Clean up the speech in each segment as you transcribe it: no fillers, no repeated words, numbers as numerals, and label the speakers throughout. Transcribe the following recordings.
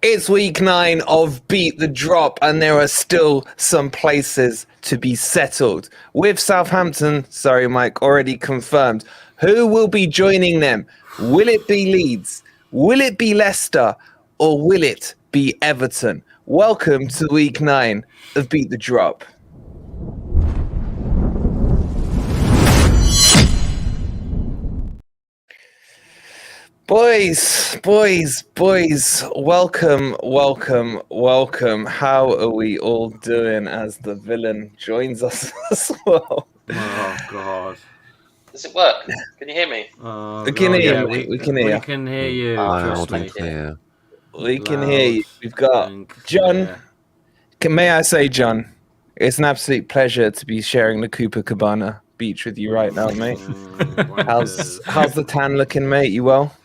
Speaker 1: It's week 9 of Beat the Drop, and there are still some places to be settled. With Southampton, sorry Mike, already confirmed. Who will be joining them? Will it be Leeds? Will it be Leicester? Or will it be Everton? Welcome to week 9 of Beat the Drop. Boys, welcome. How are we all doing as the villain joins us as well?
Speaker 2: Oh, God.
Speaker 3: Does it work? Can you hear me?
Speaker 1: We can hear you, mate. We can hear you.
Speaker 2: We can hear you, trust me.
Speaker 1: We can hear you. We've got John. May I say, John, it's an absolute pleasure to be sharing the Copacabana beach with you right now, mate. How's the tan looking, mate? You well?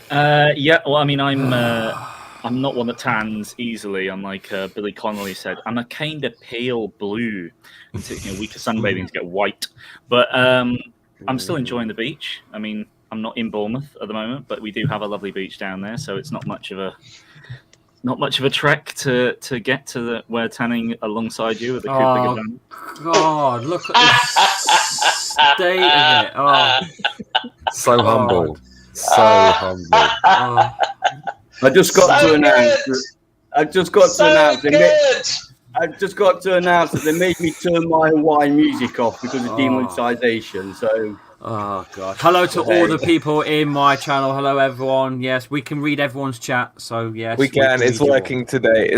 Speaker 4: Yeah, well, I mean, I'm not one that tans easily. Unlike Billy Connolly said, I'm a kind of pale blue. It takes me a week of sunbathing to get white, but I'm still enjoying the beach. I mean, I'm not in Bournemouth at the moment, but we do have a lovely beach down there, so it's not much of a trek to get to the where tanning alongside you with the Copacabana.
Speaker 2: God, look at the state of it. Oh,
Speaker 5: so humble. So humble.
Speaker 2: oh.
Speaker 6: I just got to announce that they made me turn my Hawaiian music off because of demonetization. So,
Speaker 2: oh God! Hello to all the people in my channel. Hello, everyone. Yes, we can read everyone's chat. So yes,
Speaker 1: we can. It's working today.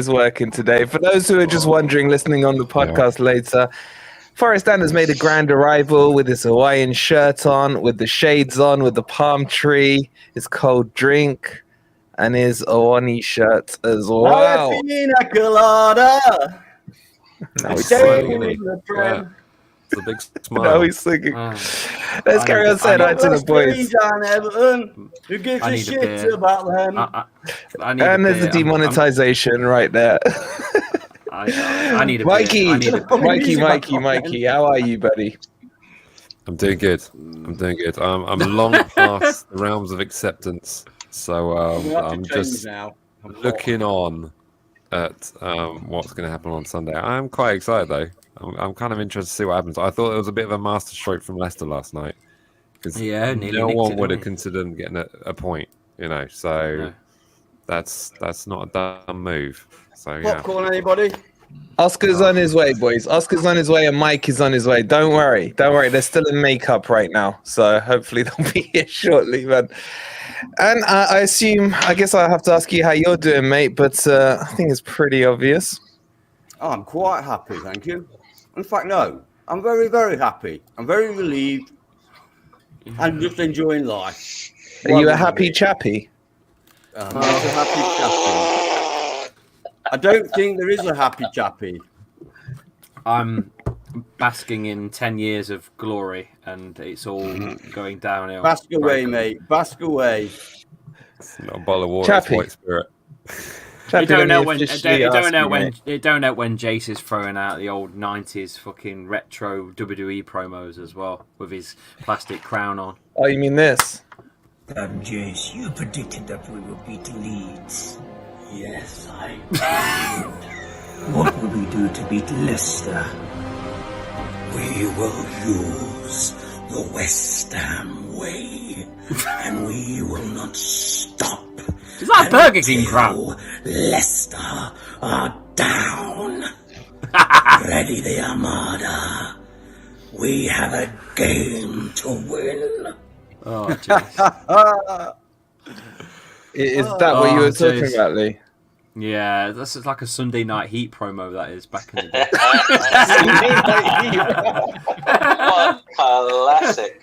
Speaker 1: For those who are just wondering, listening on the podcast later. Forest Dan has made a grand arrival with his Hawaiian shirt on, with the shades on, with the palm tree, his cold drink, and his Awani shirt as well.
Speaker 5: Now he's singing. It's a big smile.
Speaker 1: Now he's singing. Let's carry on saying hi to the boys.
Speaker 6: Who gives a shit about them?
Speaker 1: And there's the demonetization right there.
Speaker 2: I need a
Speaker 1: Mikey, how are you, buddy?
Speaker 5: I'm doing good. I'm long past the realms of acceptance, so I'm just looking on at what's going to happen on Sunday. I'm quite excited though. I'm kind of interested to see what happens. I thought it was a bit of a masterstroke from Leicester last night because no one would have considered getting a point, So that's not a dumb move. So
Speaker 6: Popcorn, anybody?
Speaker 1: Oscar's on his way, boys. Oscar's on his way, and Mike is on his way. Don't worry. They're still in makeup right now, so hopefully they'll be here shortly, man. And I guess I have to ask you how you're doing, mate. But I think it's pretty obvious.
Speaker 6: Oh, I'm quite happy, thank you. In fact, no, I'm very, very happy. I'm very relieved. I'm just enjoying life.
Speaker 1: Are you a happy chappy?
Speaker 6: Not a happy chappy. I don't think there is a happy chappy.
Speaker 2: I'm basking in 10 years of glory, and it's all going downhill.
Speaker 6: Bask away, mate. Bask away.
Speaker 5: It's not a bottle of water. It's white spirit.
Speaker 2: You don't know when Jase is throwing out the old 90s fucking retro WWE promos as well with his plastic crown on.
Speaker 1: Oh, you mean this?
Speaker 7: Jase, you predicted that we would beat Leeds. Yes, I did. What will we do to beat Leicester? We will use the West Ham way, and we will not stop.
Speaker 2: Is that Burger King crap?
Speaker 7: Leicester are down. Ready the Armada. We have a game to win.
Speaker 2: Oh, jeez.
Speaker 1: Is that what you were talking about, Lee?
Speaker 2: Yeah, that's like a Sunday Night Heat promo that is back in the day.
Speaker 3: What classic.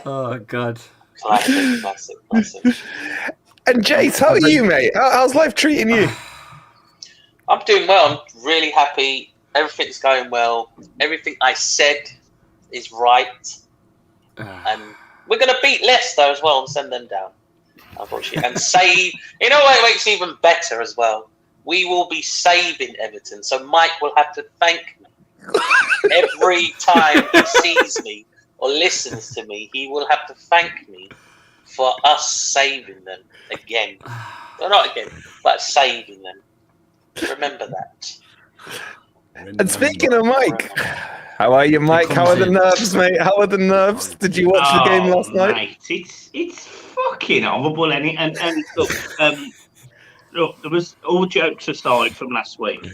Speaker 2: Oh, God.
Speaker 3: Classic.
Speaker 1: And Jase, how are you, mate? How's life treating you?
Speaker 3: I'm doing well. I'm really happy. Everything's going well. Everything I said is right. And we're going to beat Leicester as well and send them down, unfortunately. And save. You know what makes it even better as well? We will be saving Everton. So Mike will have to thank me every time he sees me or listens to me. He will have to thank me for us saving them again. Well, not again, but saving them. Remember that.
Speaker 1: And speaking of Mike, how are you, Mike? How are the nerves, mate? How are the nerves? Did you watch the game last night?
Speaker 8: Mate, it's fucking horrible, and look, look, there was, all jokes aside from last week,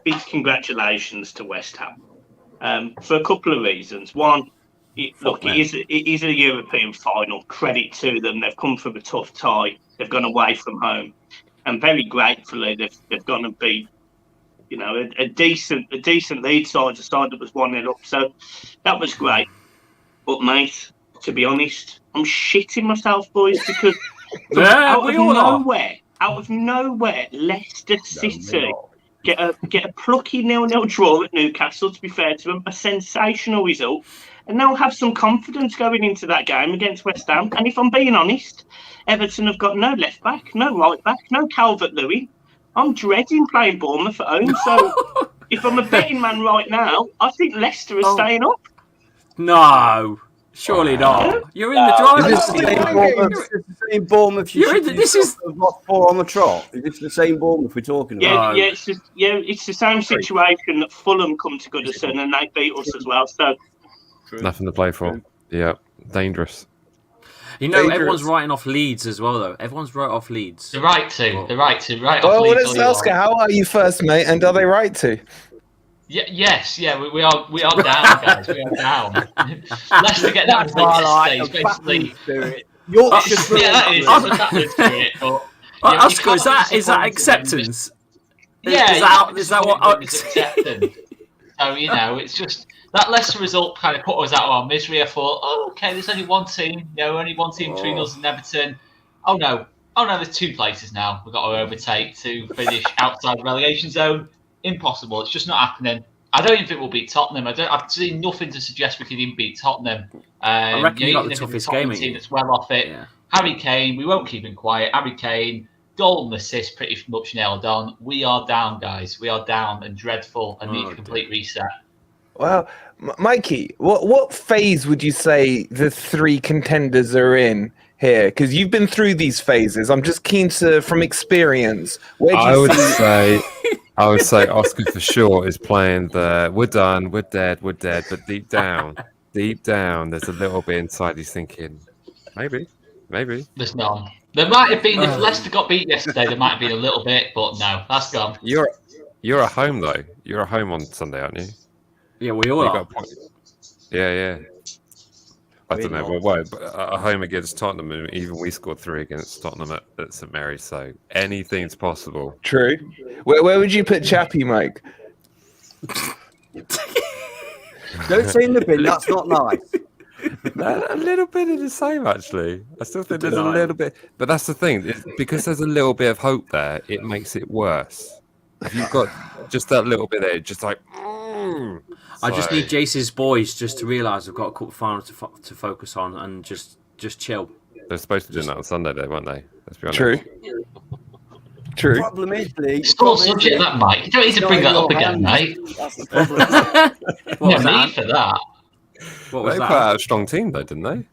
Speaker 8: big congratulations to West Ham for a couple of reasons. One, it is a European final. Credit to them. They've come from a tough tie. They've gone away from home, and very gratefully they've gone and beat, you know, a decent Leeds side, a side that was 1-0 up. So that was great. But mate, to be honest, I'm shitting myself, boys, because out of nowhere, Leicester City get a plucky 0-0 draw at Newcastle. To be fair to them, a sensational result, and they'll have some confidence going into that game against West Ham. And if I'm being honest, Everton have got no left back, no right back, no Calvert-Lewin. I'm dreading playing Bournemouth at home. So if I'm a betting man right now, I think Leicester are staying up.
Speaker 2: No. Surely not. You're in the driver's seat.
Speaker 6: Is the same Bournemouth?
Speaker 2: This is
Speaker 6: lost 4 on the trot. Is this the same Bournemouth we're talking about?
Speaker 8: It's the same situation that Fulham come to Goodison and they beat us as well. So
Speaker 5: nothing to play for. Yeah, dangerous.
Speaker 2: You know, everyone's writing off Leeds as well, though. Everyone's writing off Leeds.
Speaker 3: They're right to. They're right to. Right
Speaker 1: well,
Speaker 3: off Leeds.
Speaker 1: Let's ask her, how are you first, mate? And are they right to?
Speaker 3: Yes, we are down, guys. We are down. Leicester get that stage, basically.
Speaker 2: Oscar, is that acceptance?
Speaker 3: Yeah,
Speaker 2: is that what
Speaker 3: acceptance? So, you know, it's just that Leicester result kind of put us out of our misery. I thought, okay, there's only one team, only one team between us and Everton. Oh no, there's 2 places now we've got to overtake to finish outside the relegation zone. Impossible. It's just not happening. I don't even think we'll beat Tottenham. I've seen nothing to suggest we could even beat Tottenham.
Speaker 2: I reckon you got the toughest game
Speaker 3: team that's well off it. Yeah. Harry Kane, we won't keep him quiet. Harry Kane, goal and assist pretty much nailed on. We are down, guys. We are down and dreadful and need a complete reset.
Speaker 1: Well, Mikey, what phase would you say the 3 contenders are in here? Because you've been through these phases. I'm just keen to, from experience, I
Speaker 5: would say Oscar for sure is playing the we're done, we're dead, but deep down, there's a little bit inside he's thinking, maybe.
Speaker 3: There's none. There might have been, if Leicester got beat yesterday, there might have been a little bit, but no, that's gone.
Speaker 5: You're at home, though. You're at home on Sunday, aren't you?
Speaker 2: Yeah, we all are.
Speaker 5: Yeah. I don't know why, but at home against Tottenham, and even we scored 3 against Tottenham at St Mary's, so anything's possible.
Speaker 1: True. Where would you put Chappie, Mike?
Speaker 6: Don't say in the bin, that's not nice.
Speaker 5: A little bit of the same, actually. I still think there's a little bit, but that's the thing, because there's a little bit of hope there, it makes it worse. If you've got just that little bit there, just like...
Speaker 2: I just need Jase's boys just to realise we've got a cup final to focus on and just chill.
Speaker 5: They're supposed to do that on Sunday, though, weren't they? Let's be honest.
Speaker 1: True.
Speaker 6: The problem is, Lee...
Speaker 3: Still subject that, Mike. You don't need to bring that up again, mate.
Speaker 6: That's the problem.
Speaker 3: What was that? For that.
Speaker 2: What was
Speaker 5: they
Speaker 2: that?
Speaker 5: put out a strong team, though, didn't they?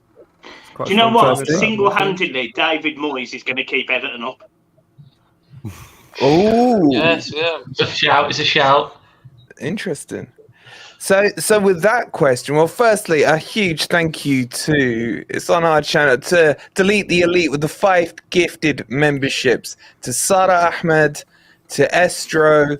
Speaker 8: Do you know what? Single-handedly, David Moyes is going to keep Everton up.
Speaker 1: Oh,
Speaker 3: yes, yeah. It's a shout.
Speaker 1: Interesting. So with that question, well, firstly, a huge thank you it's on our channel, to Delete the Elite with the 5 gifted memberships, to Sarah Ahmed, to Estro,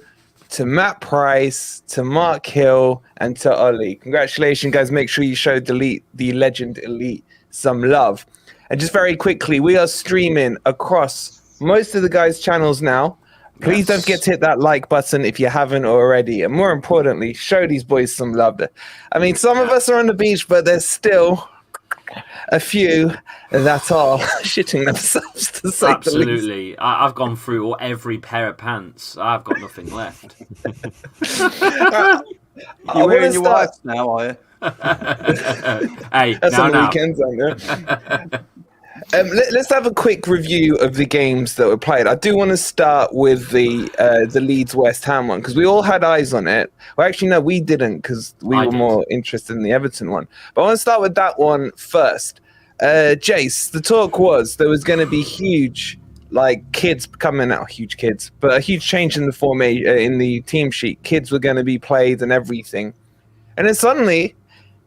Speaker 1: to Matt Price, to Mark Hill, and to Ollie. Congratulations, guys. Make sure you show Delete the Legend Elite some love. And just very quickly, we are streaming across most of the guys' channels now. Please don't forget to hit that like button if you haven't already. And more importantly, show these boys some love. I mean, some of us are on the beach, but there's still a few that are shitting themselves, to say
Speaker 2: Absolutely.
Speaker 1: the least.
Speaker 2: I've gone through every pair of pants. I've got nothing left.
Speaker 6: You're wearing your whites now, are you?
Speaker 2: Hey,
Speaker 1: that's on the weekends, aren't you? Let's have a quick review of the games that were played. I do want to start with the Leeds West Ham one, because we all had eyes on it. Well, actually, no, we didn't, because we were more interested in the Everton one. But I want to start with that one first. Jase, the talk was there was going to be huge, like kids coming out, huge kids, but a huge change in the formation in the team sheet. Kids were going to be played and everything, and then suddenly,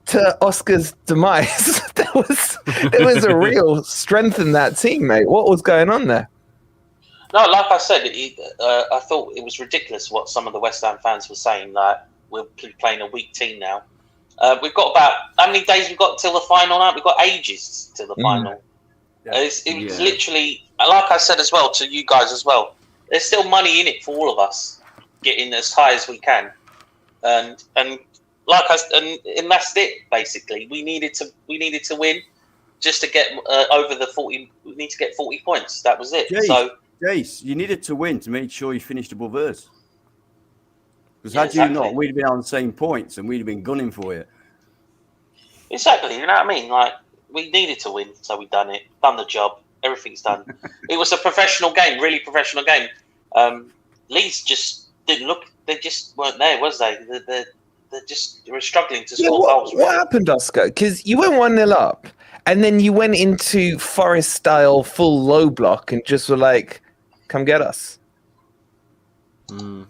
Speaker 1: to Oscar's demise, there was a real strength in that team, mate. What was going on there?
Speaker 3: No, like I said, I thought it was ridiculous what some of the West Ham fans were saying, that we're playing a weak team now. We've got about, how many days we've got till the final now? We've got ages till the final.
Speaker 6: Yeah.
Speaker 3: It was literally, like I said as well, to you guys as well, there's still money in it for all of us, getting as high as we can. And like and that's it, basically. We needed to win just to get over the 40, we need to get 40 points. That was it.
Speaker 6: Jase, you needed to win to make sure you finished above us. Because had you not, we'd have been on the same points and we'd have been gunning for you.
Speaker 3: Exactly, you know what I mean? Like, we needed to win, so we've done it, done the job, everything's done. It was a professional game, really professional game. Leeds just didn't look, they just weren't there, was they? They were struggling to score goals.
Speaker 1: What happened, Oscar? Because you went 1-0 up, and then you went into Forest-style full low block and just were like, come get us.
Speaker 9: It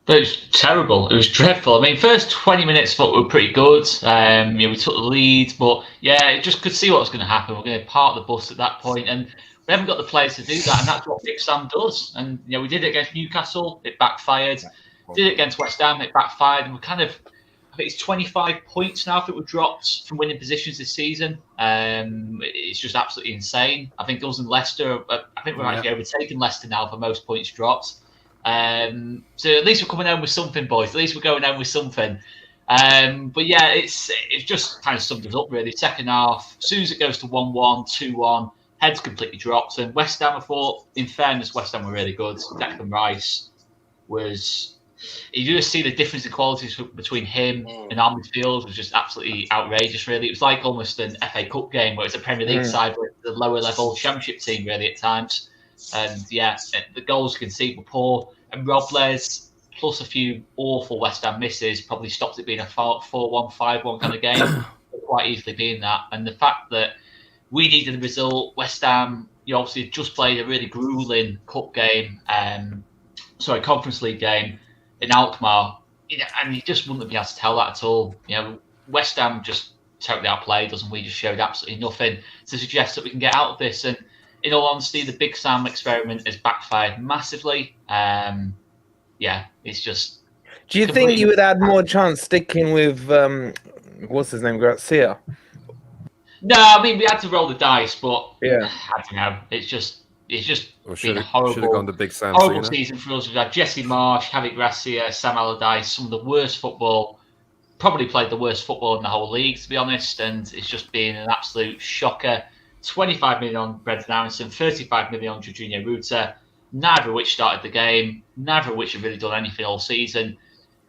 Speaker 9: was terrible. It was dreadful. I mean, first 20 minutes I thought we were pretty good. We took the lead, but yeah, just could see what was going to happen. We're going to park the bus at that point, and we haven't got the players to do that, and that's what Big Sam does. And we did it against Newcastle, it backfired. Did it against West Ham, it backfired, and we're kind of, I think it's 25 points now. I think we've dropped from winning positions this season. It's just absolutely insane. I think us and Leicester, I think we're actually overtaking Leicester now for most points dropped. So at least we're coming home with something, boys. At least we're going home with something. But yeah, it's just kind of summed us up, really. Second half, as soon as it goes to 1-1, 2-1, heads completely dropped. And West Ham, I thought, in fairness, West Ham were really good. Declan Rice was... You just see the difference in qualities between him and our midfield was just absolutely outrageous, really. It was like almost an FA Cup game where it's a Premier League side with the lower level Championship team, really, at times. And yeah, the goals you can see were poor. And Robles, plus a few awful West Ham misses, probably stopped it being a 4-1, 5-1 kind of game. Quite easily being that. And the fact that we needed the result, West Ham, obviously just played a really grueling cup game, Conference League game in Alkmaar, and you just wouldn't be able to tell that at all. West Ham just totally outplayed us, and we just showed absolutely nothing to suggest that we can get out of this. And in all honesty, the Big Sam experiment has backfired massively. It's just.
Speaker 1: Do you think you would add more chance sticking with what's his name, Garcia?
Speaker 9: No, I mean we had to roll the dice, but
Speaker 1: yeah,
Speaker 9: I don't know. It's just been a
Speaker 5: should have gone to Big Sam.
Speaker 9: Horrible season for us. We've had Jesse Marsh, Javi Gracia, Sam Allardyce, some of the worst football. Probably played the worst football in the whole league, to be honest. And it's just been an absolute shocker. 25 million on Brendan Aronson, 35 million on Jorginho Ruta, neither of which started the game, neither of which have really done anything all season.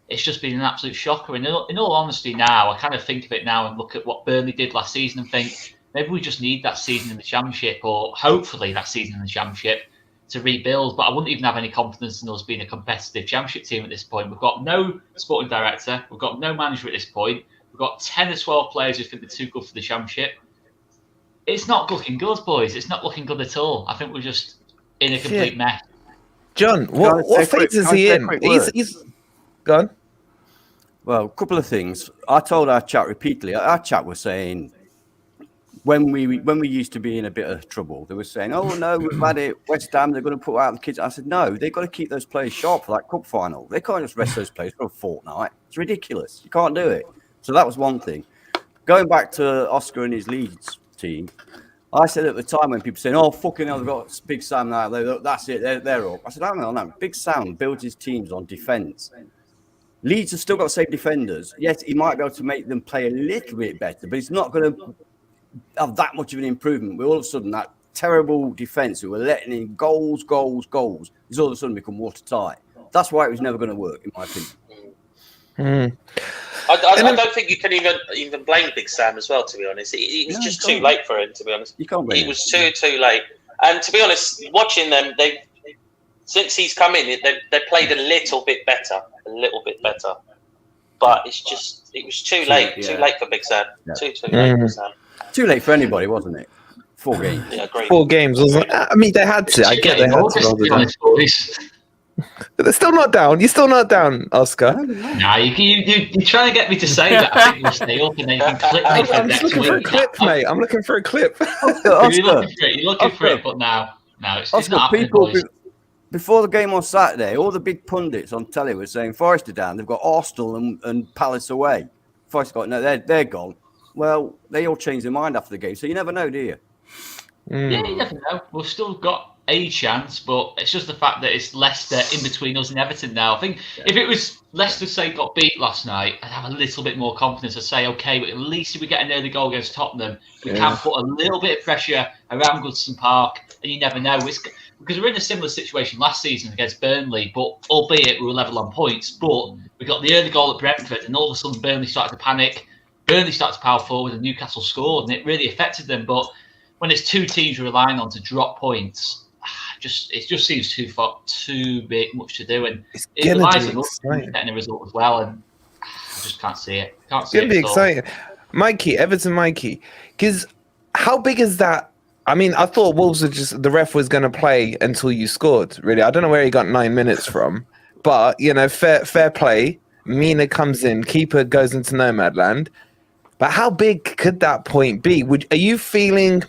Speaker 9: It's just been an absolute shocker. And in all honesty now, I kind of think of it now and look at what Burnley did last season and think, maybe we just need that season in the Championship, or hopefully that season in the Championship, to rebuild. But I wouldn't even have any confidence in us being a competitive Championship team at this point. We've got no sporting director. We've got no manager at this point. We've got 10 or 12 players who think they're too good for the Championship. It's not looking good, boys. It's not looking good at all. I think we're just in a complete mess.
Speaker 1: John, what phase is he in? He's gone.
Speaker 6: Well, a couple of things. I told our chat repeatedly. Our chat was saying, when we used to be in a bit of trouble, they were saying, "Oh no, we've had it. West Ham, they're going to put out the kids." I said, "No, they've got to keep those players sharp for that cup final. They can't just rest those players for a fortnight. It's ridiculous. You can't do it." So that was one thing. Going back to Oscar and his Leeds team, I said at the time when people saying, "Oh fucking hell, they've got Big Sam now. That's it. They're up." I said, "No. Big Sam builds his teams on defence. Leeds have still got the same defenders. Yes, he might be able to make them play a little bit better, but he's not going to have that much of an improvement. All of a sudden, that terrible defence who were letting in goals, is all of a sudden become watertight. That's why it was never going to work, in my opinion."
Speaker 3: I don't think you can even blame Big Sam as well, to be honest. It was just too late for him, to be honest.
Speaker 6: You can't blame him.
Speaker 3: It was too late. And to be honest, watching them, since he's come in, they played a little bit better. But it was too late. Too late for Big Sam.
Speaker 6: Yeah.
Speaker 3: Too late for Sam.
Speaker 6: Too late for anybody, wasn't it? 4 games.
Speaker 3: Yeah, great.
Speaker 1: 4 games, wasn't it? I mean, they had to. I get they had to. But they're still not down. You're still not down, Oscar.
Speaker 9: Nah, you're trying to get me to say that. I think we'll stay up and then you can click me for
Speaker 1: I'm just
Speaker 9: next
Speaker 1: looking for a
Speaker 9: week.
Speaker 1: clip, mate. I'm looking for a clip.
Speaker 9: You're looking for it, but now it's
Speaker 6: Oscar,
Speaker 9: not happening,
Speaker 6: people
Speaker 9: boys.
Speaker 6: before the game on Saturday, all the big pundits on telly were saying Forest are down. They've got Arsenal and Palace away. Forest got no, they're gone. Well, they all changed their mind after the game, so you never know, do you?
Speaker 9: Yeah, you never know. We've still got a chance, but it's just the fact that it's Leicester in between us and Everton now. I think if it was Leicester, say, got beat last night, I'd have a little bit more confidence to say, okay, but at least if we get an early goal against Tottenham, we can put a little bit of pressure around Goodson Park, and you never know. Because we're in a similar situation last season against Burnley, but albeit we were level on points, but we got the early goal at Brentford, and all of a sudden Burnley started to panic. Burnley started to power forward, and Newcastle scored, and it really affected them. But when there's 2 teams relying on to drop points, it just seems too much to do, and it relies on us getting a result as well, and I just can't see it. It's
Speaker 1: going to be exciting. Mikey, Everton Mikey, because how big is that? I mean, I thought Wolves were the ref was going to play until you scored, really. I don't know where he got 9 minutes from, but, fair play. Mina comes in, keeper goes into nomad land. But how big could that point be? Are you feeling...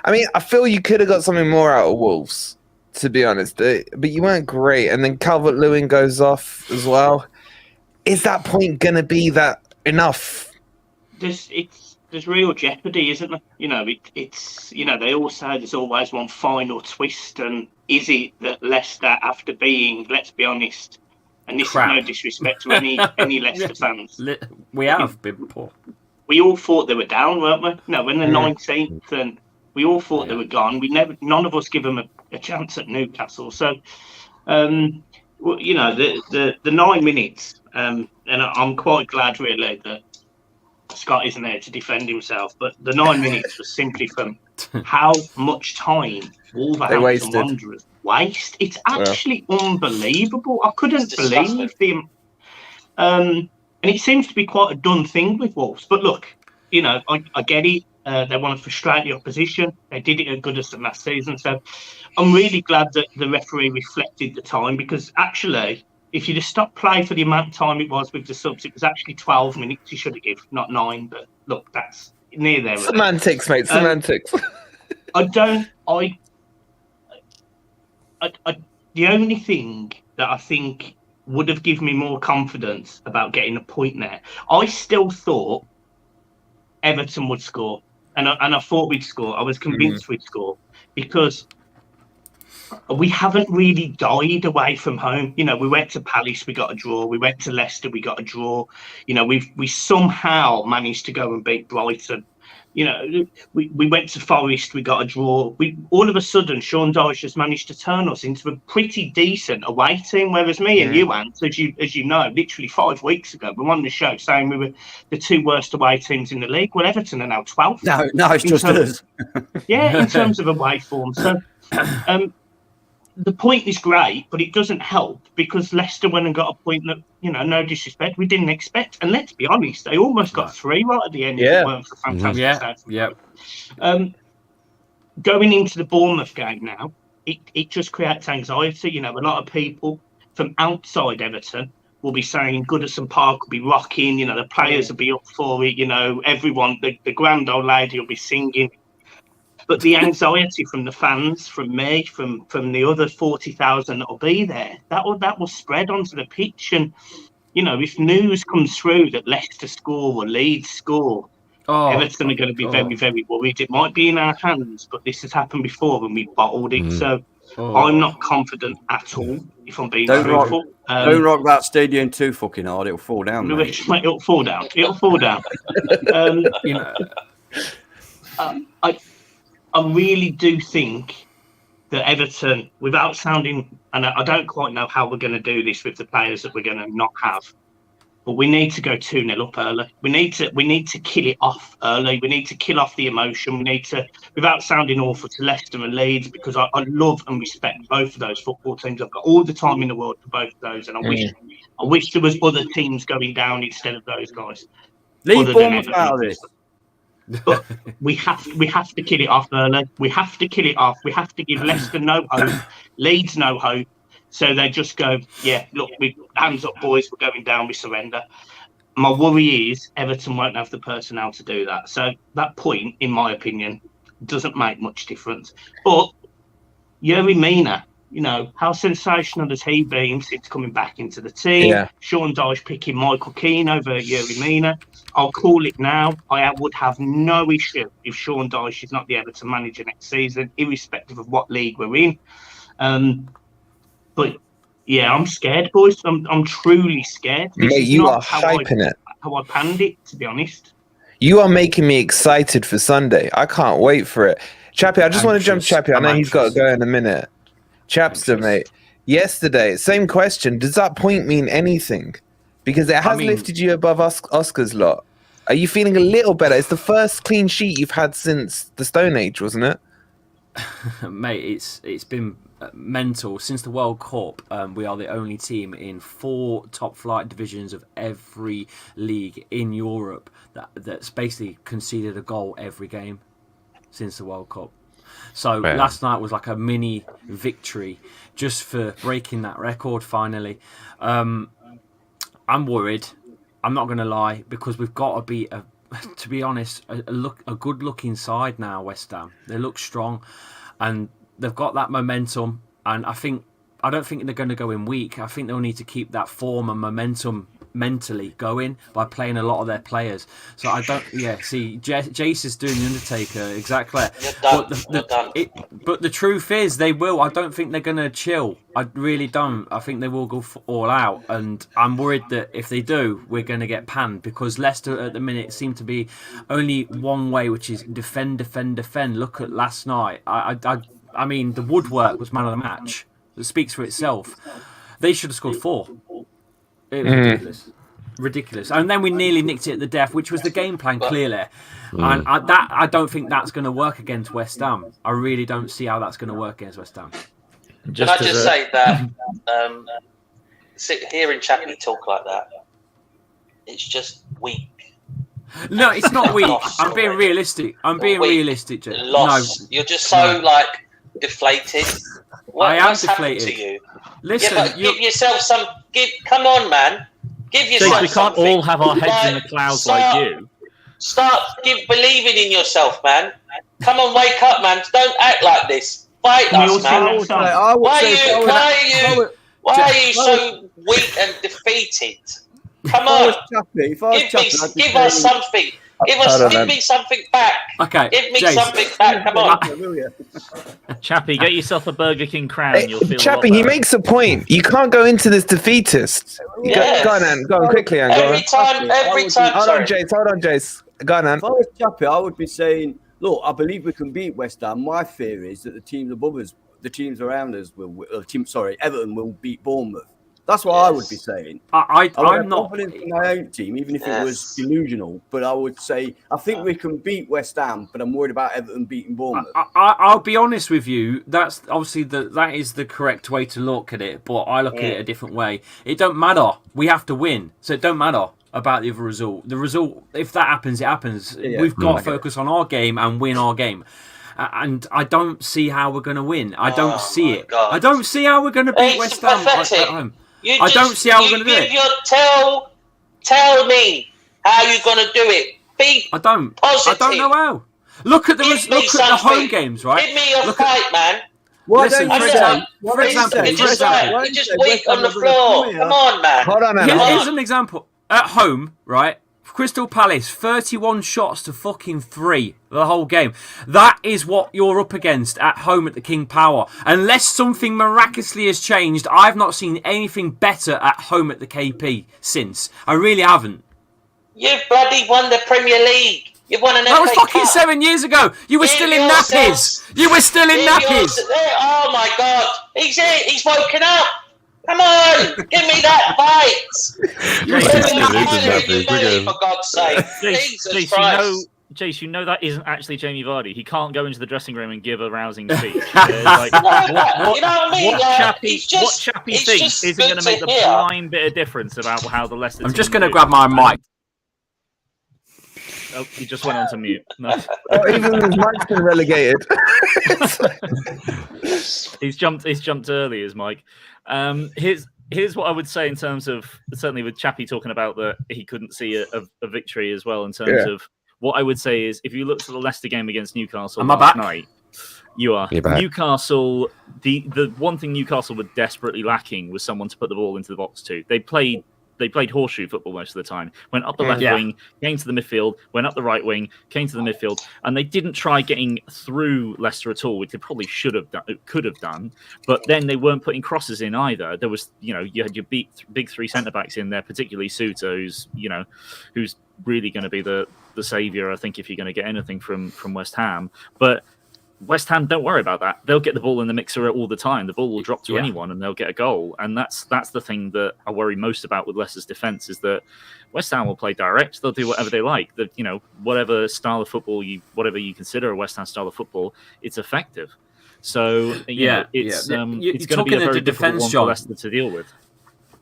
Speaker 1: I mean, I feel you could have got something more out of Wolves, to be honest. But you weren't great. And then Calvert-Lewin goes off as well. Is that point going to be that enough?
Speaker 8: There's real jeopardy, isn't there? It's they all say there's always one final twist. And is it that Leicester, after being, let's be honest, and this
Speaker 2: Crap.
Speaker 8: is no disrespect to any Leicester fans.
Speaker 2: We have been poor.
Speaker 8: We all thought they were down, weren't we? No, when they're 19th, and we all thought they were gone. None of us give them a chance at Newcastle. So, the 9 minutes, and I'm quite glad really that Scott isn't there to defend himself. But the 9 minutes was simply from how much time Wolverhampton Wanderers waste. It's actually unbelievable. I couldn't believe them. And it seems to be quite a done thing with Wolves. But look, I get it. They want to frustrate the opposition. They did it at Goodison last season. So I'm really glad that the referee reflected the time, because actually, if you'd have stopped play for the amount of time it was with the subs, it was actually 12 minutes you should have given, not 9. But look, that's near there.
Speaker 1: Semantics, mate. Semantics.
Speaker 8: The only thing that I think would have given me more confidence about getting a point there, I still thought Everton would score, and I thought we'd score. I was convinced we'd score, because we haven't really died away from home. We went to Palace, we got a draw. We went to Leicester, we got a draw. We somehow managed to go and beat Brighton. We went to Forest, we got a draw. All of a sudden, Sean Dyche just managed to turn us into a pretty decent away team. Whereas me and you, Ant, as you know, literally 5 weeks ago, we were on the show saying we were the 2 worst away teams in the league. Well, Everton are now 12th.
Speaker 6: No, it's just us.
Speaker 8: In terms of away form. So, the point is great, but it doesn't help, because Leicester went and got a point that, no disrespect, we didn't expect. And let's be honest, they almost got 3 right at the end if it weren't for fantastic stats. Going into the Bournemouth game now, it just creates anxiety. A lot of people from outside Everton will be saying Goodison Park will be rocking, the players will be up for it, everyone, the grand old lady will be singing. But the anxiety from the fans, from me, from the other 40,000 that will be there, that will spread onto the pitch. And, if news comes through that Leicester score or Leeds score, Everton are going to be very, very worried. It might be in our hands, but this has happened before and we've bottled it. So I'm not confident at all, if I'm being truthful.
Speaker 6: Don't rock that stadium too fucking hard. It'll fall down, mate.
Speaker 8: It'll fall down. I really do think that Everton, without sounding, and I don't quite know how we're going to do this with the players that we're going to not have, but we need to go 2-0 up early. We need to kill it off early. We need to kill off the emotion. We need to, without sounding awful to Leicester and Leeds, because I love and respect both of those football teams. I've got all the time in the world for both of those, and I wish there was other teams going down instead of those guys.
Speaker 6: Leave Bournemouth out of this.
Speaker 8: But we have to kill it off early. We have to kill it off. We have to give Leicester no hope, Leeds no hope. So they just go, yeah, look, hands up, boys, we're going down, we surrender. My worry is Everton won't have the personnel to do that. So that point, in my opinion, doesn't make much difference. But Yerry Mina, you know, how sensational has he been since coming back into the team?
Speaker 1: Yeah.
Speaker 8: Sean Dyche picking Michael Keane over Yerry Mina. I'll call it now. I would have no issue if Sean Dyche is not the Everton manager next season, irrespective of what league we're in. But yeah, I'm scared, boys. I'm truly scared.
Speaker 1: Mate, you are hyping it.
Speaker 8: How I panned it, to be honest.
Speaker 1: You are making me excited for Sunday. I can't wait for it. Chappie, I just want to jump Chappie. I know he's got to go in a minute. Chapster, mate. Yesterday, same question. Does that point mean anything? Because it has lifted you above Oscar's lot. Are you feeling a little better? It's the first clean sheet you've had since the Stone Age, wasn't it?
Speaker 2: Mate, it's been mental since the World Cup. We are the only team in 4 top flight divisions of every league in Europe that's basically conceded a goal every game since the World Cup. So last night was like a mini victory just for breaking that record finally. I'm worried. I'm not going to lie, because we've got to be to be honest, a good looking side now. West Ham, they look strong, and they've got that momentum. And I don't think they're going to go in weak. I think they'll need to keep that form and momentum mentally going by playing a lot of their players. So I don't. Yeah, see, Jase is doing the Undertaker exactly. But the truth is, they will. I don't think they're going to chill. I really don't. I think they will go all out, and I'm worried that if they do, we're going to get panned, because Leicester at the minute seem to be only one way, which is defend. Look at last night. I mean, the woodwork was man of the match. It speaks for itself. They should have scored 4. It was ridiculous. And then we nearly nicked it at the death, which was the game plan, clearly. And I don't think that's going to work against West Ham. I really don't see how that's going to work against West Ham.
Speaker 3: Can I just say that hearing Chappie talk like that, it's just weak.
Speaker 2: No, it's not weak. I'm being realistic. Jay.
Speaker 3: Lost. No. You're just so deflated. What's deflated to you?
Speaker 2: Listen,
Speaker 3: but give yourself some. Come on, man. Give yourself.
Speaker 4: We can't all have our heads in the clouds like you.
Speaker 3: Start believing in yourself, man. Come on, wake up, man. Don't act like this. Fight us, man. Why are you so weak and defeated? Come on. Give us something. Give me something back.
Speaker 2: Okay.
Speaker 3: Give me something back. Come on.
Speaker 4: Chappie, get yourself a Burger King crown. You'll feel
Speaker 1: Chappie, he makes a point. You can't go into this defeatist.
Speaker 3: Yes.
Speaker 1: Go on, Ann. Go on quickly, Ann.
Speaker 3: Every time.
Speaker 1: Hold on, Jace. Go on, Ann.
Speaker 6: If I was Chappie, I would be saying, look, I believe we can beat West Ham. My fear is that the teams above us, the teams around us, Everton will beat Bournemouth. That's what I would be saying.
Speaker 2: I'm not
Speaker 6: confident in my own team, even if it was delusional. But I would say I think we can beat West Ham, but I'm worried about Everton beating Bournemouth.
Speaker 2: I'll be honest with you. That's obviously that is the correct way to look at it. But I look at it a different way. It don't matter. We have to win, so it don't matter about the other result. The result, if that happens, it happens. Yeah. We've got to focus on our game and win our game. And I don't see how we're going to win. I don't see it. God. I don't see how we're going to beat West Ham at home. I don't see how we're going to do it.
Speaker 3: Tell me how you're going to do it. Be positive.
Speaker 2: I don't know how. Look at the home games, right?
Speaker 3: Give me your fight, man.
Speaker 2: Listen, for example,
Speaker 3: you're just weak on the floor. Come on, man.
Speaker 1: Hold on,
Speaker 2: here's an example. At home, right? Crystal Palace, 31 shots to fucking 3 the whole game. That is what you're up against at home at the King Power. Unless something miraculously has changed, I've not seen anything better at home at the KP since. I really haven't.
Speaker 3: You've bloody won the Premier League. You've won an FA
Speaker 2: That was fucking
Speaker 3: Cup.
Speaker 2: 7 years ago. You were still in nappies. You were still in nappies.
Speaker 3: Oh my God. He's here. He's woken up. Come on, give me that fight! For God's sake, Jesus Christ!
Speaker 4: Jace, you know that isn't actually Jamie Vardy. He can't go into the dressing room and give a rousing speech.
Speaker 3: You know what I mean?
Speaker 4: What Chappie thinks isn't going to make the blind bit of difference about how the Leicester.
Speaker 2: I'm just going to grab my mic.
Speaker 4: Oh, he just went on to mute. No.
Speaker 1: Oh, even his mic's been relegated.
Speaker 4: He's jumped early, is Mike. Here's what I would say in terms of, certainly with Chappie talking about that he couldn't see a victory as well, in terms of what I would say is, if you looked at the Leicester game against Newcastle last night, you are Newcastle. The one thing Newcastle were desperately lacking was someone to put the ball into the box to. They played horseshoe football most of the time. Went up the left wing, came to the midfield, went up the right wing, came to the midfield, and they didn't try getting through Leicester at all, which they probably could have done. But then they weren't putting crosses in either. There was, you had your big three centre backs in there, particularly Suter, who's really going to be the saviour, I think, if you're going to get anything from West Ham. But West Ham, don't worry about that. They'll get the ball in the mixer all the time. The ball will drop to anyone and they'll get a goal. And that's the thing that I worry most about with Leicester's defence, is that West Ham will play direct. They'll do whatever they like. Whatever style of football whatever you consider a West Ham style of football, it's effective. So it's going to be a very difficult one for Leicester to deal with.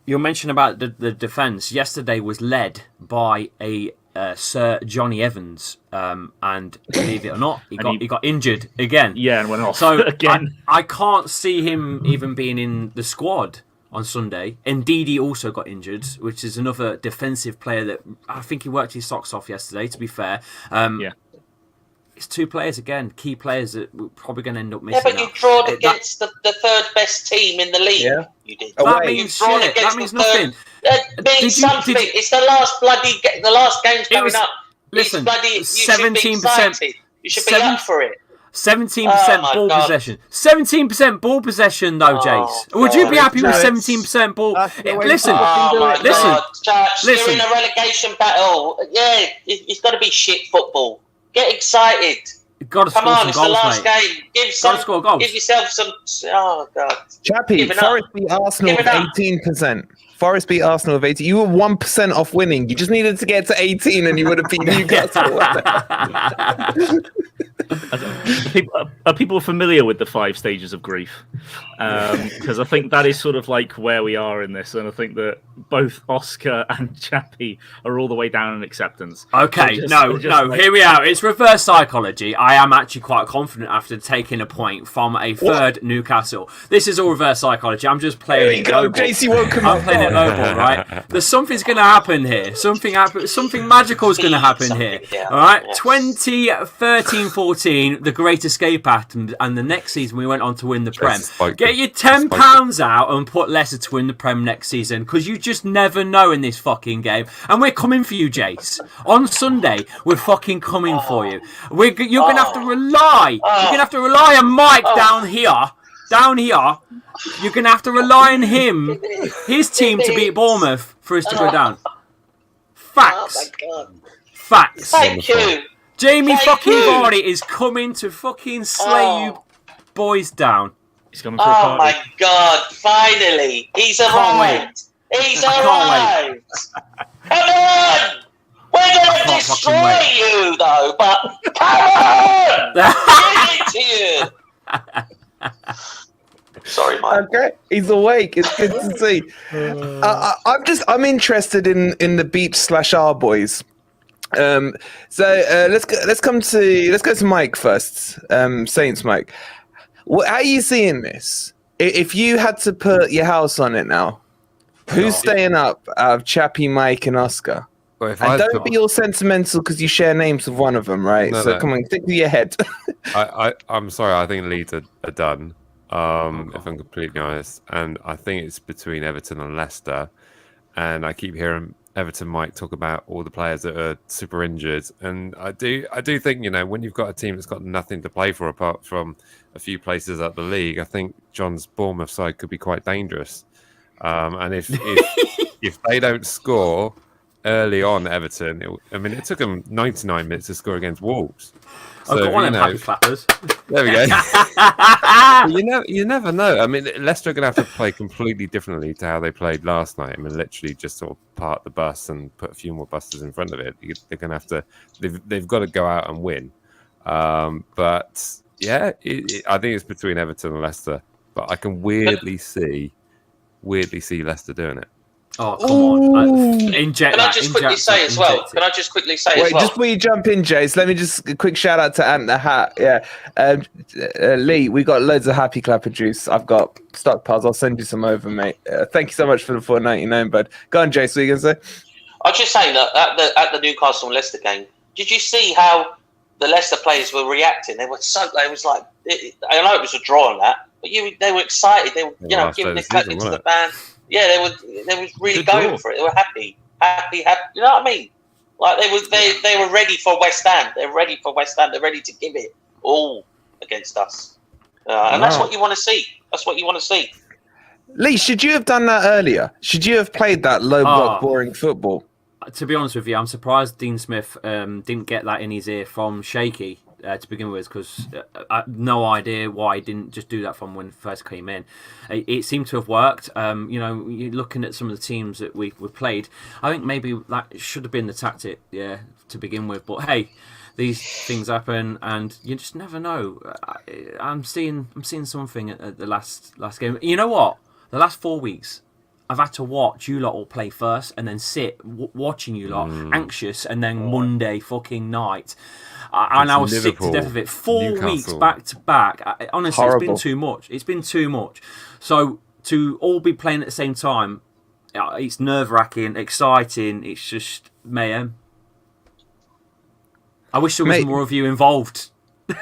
Speaker 2: You're mentioning about the defence. Yesterday was led by a Sir Johnny Evans, and believe it or not, he got injured again.
Speaker 4: Yeah, and went off.
Speaker 2: So
Speaker 4: again.
Speaker 2: I can't see him even being in the squad on Sunday. Indeed, he also got injured, which is another defensive player that I think he worked his socks off yesterday, to be fair. It's two players again, key players that we're probably going to end up missing.
Speaker 3: Yeah, but you drawed against the third best team in the league. Yeah. You did.
Speaker 2: That means shit. That means nothing.
Speaker 3: That means something. It's the last game's coming up.
Speaker 2: Listen,
Speaker 3: 17%. You should be up for it.
Speaker 2: 17% ball possession. 17% ball possession, though, Jase. Would you be happy with 17% ball? Listen.
Speaker 3: You're in a relegation battle. Yeah, it's got to be shit football. Get excited.
Speaker 2: Got to score some goals,
Speaker 3: it's the last game. Give yourself some. Oh God,
Speaker 1: Chappie, Forest beat Arsenal with 18%. Forest beat Arsenal with 18. You were 1% off winning. You just needed to get to 18, and you would have beat Newcastle.
Speaker 4: Are people familiar with the 5 stages of grief? Because I think that is sort of like where we are in this, and I think that both Oscar and Chappie are all the way down in acceptance.
Speaker 2: Okay, here we are. It's reverse psychology. I am actually quite confident after taking a point from a third Newcastle. This is all reverse psychology. I'm just playing it global.
Speaker 1: JC won't come
Speaker 2: I'm playing it global, right? There's something's going to happen here. Something magical is going to happen here. All right, 2013-14. The Great Escape happened, and the next season we went on to win the Prem. Get your £10 out and put Leicester to win the Prem next season, because you just never know in this fucking game. And we're coming for you, Jase. On Sunday, we're fucking coming for you. You're going to have to rely. You're going to have to rely on Mike down here. You're going to have to rely on him, his team, to beat Bournemouth for us to go down. Facts.
Speaker 3: Oh my God.
Speaker 2: Facts.
Speaker 3: Thank you.
Speaker 2: Jamie fucking Vardy is coming to fucking slay you boys down.
Speaker 4: He's coming for a party.
Speaker 3: Oh my God! Finally, he's arrived. He's arrived. Come on! We're gonna destroy you, though. But come on! Give it to you. Sorry, Mike.
Speaker 1: Okay, he's awake. It's good to see. I'm interested in the Beach/R boys. Let's go to Mike first. Saints Mike, how are you seeing this? If you had to put your house on it now, who's staying up out of Chappie, Mike, and Oscar? And don't be all sentimental because you share names with one of them, right? Come on, stick with your head.
Speaker 5: I'm sorry. I think Leeds are done. If I'm completely honest, and I think it's between Everton and Leicester. And I keep hearing Everton might talk about all the players that are super injured, and I do think, when you've got a team that's got nothing to play for apart from a few places at the league, I think John's Bournemouth side could be quite dangerous. And if they don't score early on, Everton, it took them 99 minutes to score against Wolves.
Speaker 2: I've got one of them happy clappers.
Speaker 5: There we go. You never know. Leicester are going to have to play completely differently to how they played last night. Literally just sort of park the bus and put a few more buses in front of it. They're going to have to. They've got to go out and win. But yeah, I think it's between Everton and Leicester. But I can weirdly see Leicester doing it.
Speaker 2: Oh, come on. Inject
Speaker 3: Can I
Speaker 2: that,
Speaker 3: just quickly
Speaker 2: inject
Speaker 3: say
Speaker 2: it,
Speaker 3: as well?
Speaker 2: inject
Speaker 3: Can
Speaker 2: it.
Speaker 3: I just quickly say
Speaker 1: Wait,
Speaker 3: as well?
Speaker 1: just before you jump in, Jase, let me just a quick shout out to Ant the Hat. Yeah, Lee, we got loads of Happy Clapper juice. I've got stockpiles. I'll send you some over, mate. Thank you so much for the $4.99, bud. Go on, Jase. What are you gonna say?
Speaker 3: I was just saying that at the Newcastle and Leicester game, did you see how the Leicester players were reacting? They was like, I know it was a draw on that, but they were excited. They were, giving the clap into the band. Yeah, they were really going for it. They were happy. You know what I mean? Like they were ready for West Ham. They're ready for West Ham. They're ready to give it all against us. And that's what you want to see. That's what you want to see.
Speaker 1: Lee, should you have done that earlier? Should you have played that low block, boring football?
Speaker 2: To be honest with you, I'm surprised Dean Smith didn't get that in his ear from Shaky to begin with, because I have no idea why he didn't just do that from when he first came in. It seemed to have worked. You're looking at some of the teams that we played. I think maybe that should have been the tactic, to begin with. But hey, these things happen, and you just never know. I'm seeing something at the last game. You know what? The last 4 weeks, I've had to watch you lot all play first, and then sit watching you lot anxious, and then Monday fucking night, and I was sick to death of it. 4 weeks back to back. Honestly, It's been too much. It's been too much. So to all be playing at the same time, it's nerve-wracking, exciting. It's just mayhem. I wish there was more of you involved.
Speaker 5: The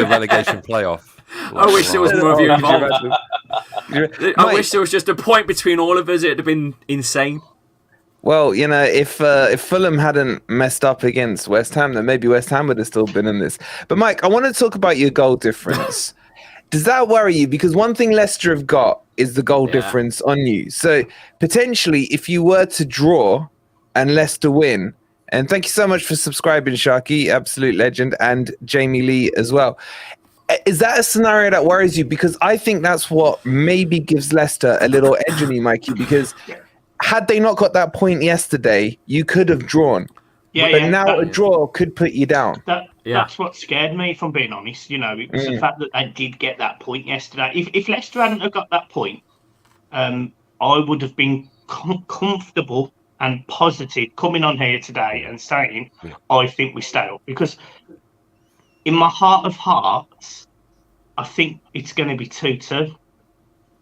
Speaker 5: relegation playoff.
Speaker 2: I wish there was more of you involved. I wish there was just a point between all of us. It'd have been insane.
Speaker 1: Well, if Fulham hadn't messed up against West Ham, then maybe West Ham would have still been in this. But Mike, I want to talk about your goal difference. Does that worry you? Because one thing Leicester have got is the goal difference on you. So potentially, if you were to draw and Leicester win, and thank you so much for subscribing, Sharky, absolute legend, and Jamie Lee as well. Is that a scenario that worries you? Because I think that's what maybe gives Leicester a little edge on you, Mikey, because had they not got that point yesterday, you could have drawn. But now a draw could put you down.
Speaker 8: That's what scared me, if I'm being honest. It was the fact that they did get that point yesterday. If Leicester hadn't have got that point, I would have been comfortable and positive coming on here today and saying, I think we stay up. Because in my heart of hearts, I think it's going to be 2-2.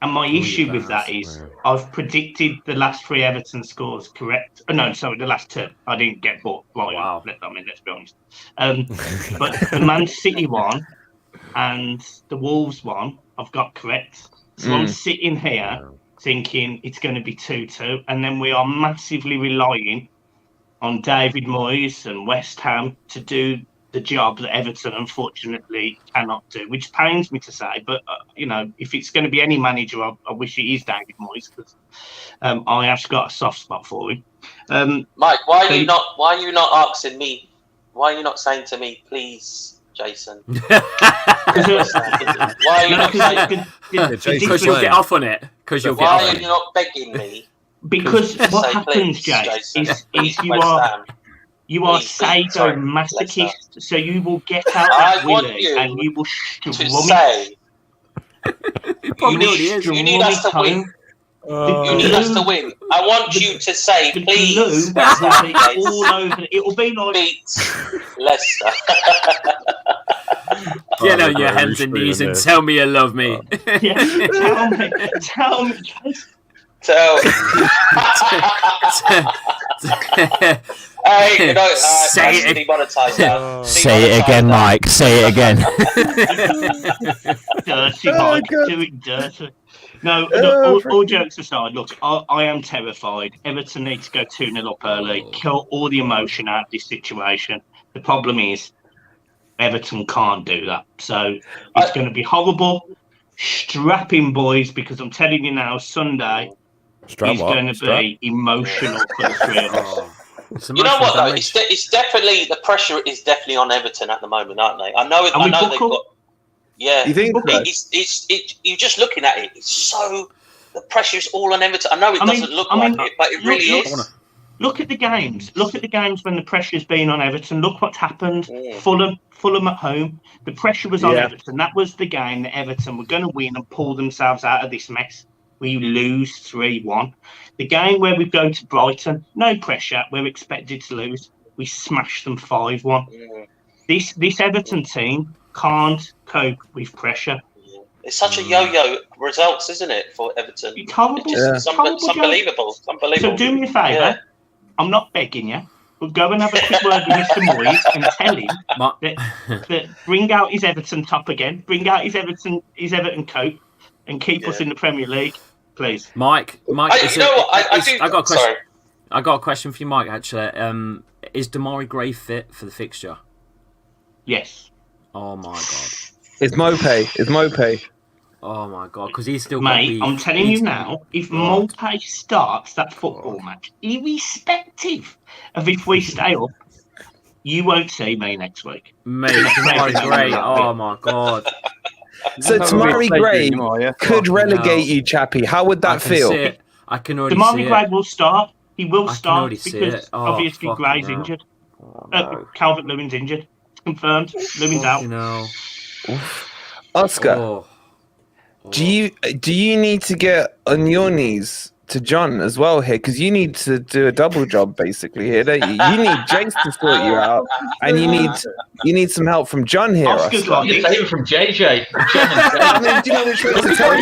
Speaker 8: And my issue with that is I've predicted the last 3 Everton scores correct. The last 2. I didn't get bought. Wow. Let's be honest. But the Man City one and the Wolves one, I've got correct. So I'm sitting here thinking it's going to be 2-2. And then we are massively relying on David Moyes and West Ham to do the job that Everton unfortunately cannot do, which pains me to say. But if it's going to be any manager, I wish it is David Moyes, because I have got a soft spot for him.
Speaker 3: Mike, why are you not asking me? Why are you not saying to me, please, Jason? Why are you not saying?
Speaker 2: Because you'll get off on it.
Speaker 3: Why are you not begging me?
Speaker 8: Because what happens, Jase, is you are sadomasochist, so you will get out that willy and you will strum it.
Speaker 3: You need us to win. You need us to win. I want you to say, please.
Speaker 8: All over. It'll be like
Speaker 3: beat Leicester.
Speaker 2: Get on your hands and knees and tell me you love me.
Speaker 8: Tell me.
Speaker 3: Hey,
Speaker 2: say it
Speaker 3: again,
Speaker 2: Mike. Say it again.
Speaker 8: Dirty, Mike. Do it dirty. No, all jokes aside, look, I am terrified. Everton needs to go 2-0 up early, kill all the emotion out of this situation. The problem is, Everton can't do that. So it's going to be horrible. Strap in, boys, because I'm telling you now, Sunday is going to be emotional for the 3 of us.
Speaker 3: You know what, though? It's definitely, the pressure is definitely on Everton at the moment, aren't they? I know they've got... Yeah,
Speaker 1: you think
Speaker 3: you're just looking at it. It's so, the pressure is all on Everton. I know it doesn't look like it, but it really is.
Speaker 8: Look at the games. Look at the games when the pressure's been on Everton. Look what's happened. Fulham at home. The pressure was on Everton. That was the game that Everton were going to win and pull themselves out of this mess. we lose 3-1. The game where we go to Brighton, no pressure, we're expected to lose. We smash them 5-1. This Everton team can't cope with pressure.
Speaker 3: It's such a yo-yo results, isn't it, for Everton?
Speaker 8: It's horrible.
Speaker 3: It's unbelievable. It's unbelievable.
Speaker 8: So do me a favour. I'm not begging you. But go and have a quick word with Mr. Moyes and tell him that bring out his Everton top again. Bring out his Everton coat and keep us in the Premier League, please.
Speaker 2: Mike.
Speaker 3: You know what?
Speaker 2: I got a question. Sorry. I got a question for you, Mike. Actually, is Damari Gray fit for the fixture?
Speaker 8: Yes.
Speaker 2: Oh my god.
Speaker 1: It's Mope.
Speaker 2: Oh my god, because he's still.
Speaker 8: Mate, I'm telling you now, if Mope starts that football match, irrespective of if we stay up, you won't see me next week.
Speaker 2: Mate, Damari Gray. Oh my god.
Speaker 1: So Damari Gray could relegate you, Chappie. How would that feel?
Speaker 2: I can already see it.
Speaker 8: Damari Gray will start. He will start
Speaker 2: because
Speaker 8: obviously Gray's injured. Calvert-Lewin's injured. Confirmed. Lewin's out.
Speaker 1: Oscar, do you need to get on your knees to John as well here? Because you need to do a double job basically here, don't you? You need Jase to sort you out, and you need some help from John here.
Speaker 8: Oscar's
Speaker 9: got a favour from JJ.
Speaker 1: Do you know which one to tell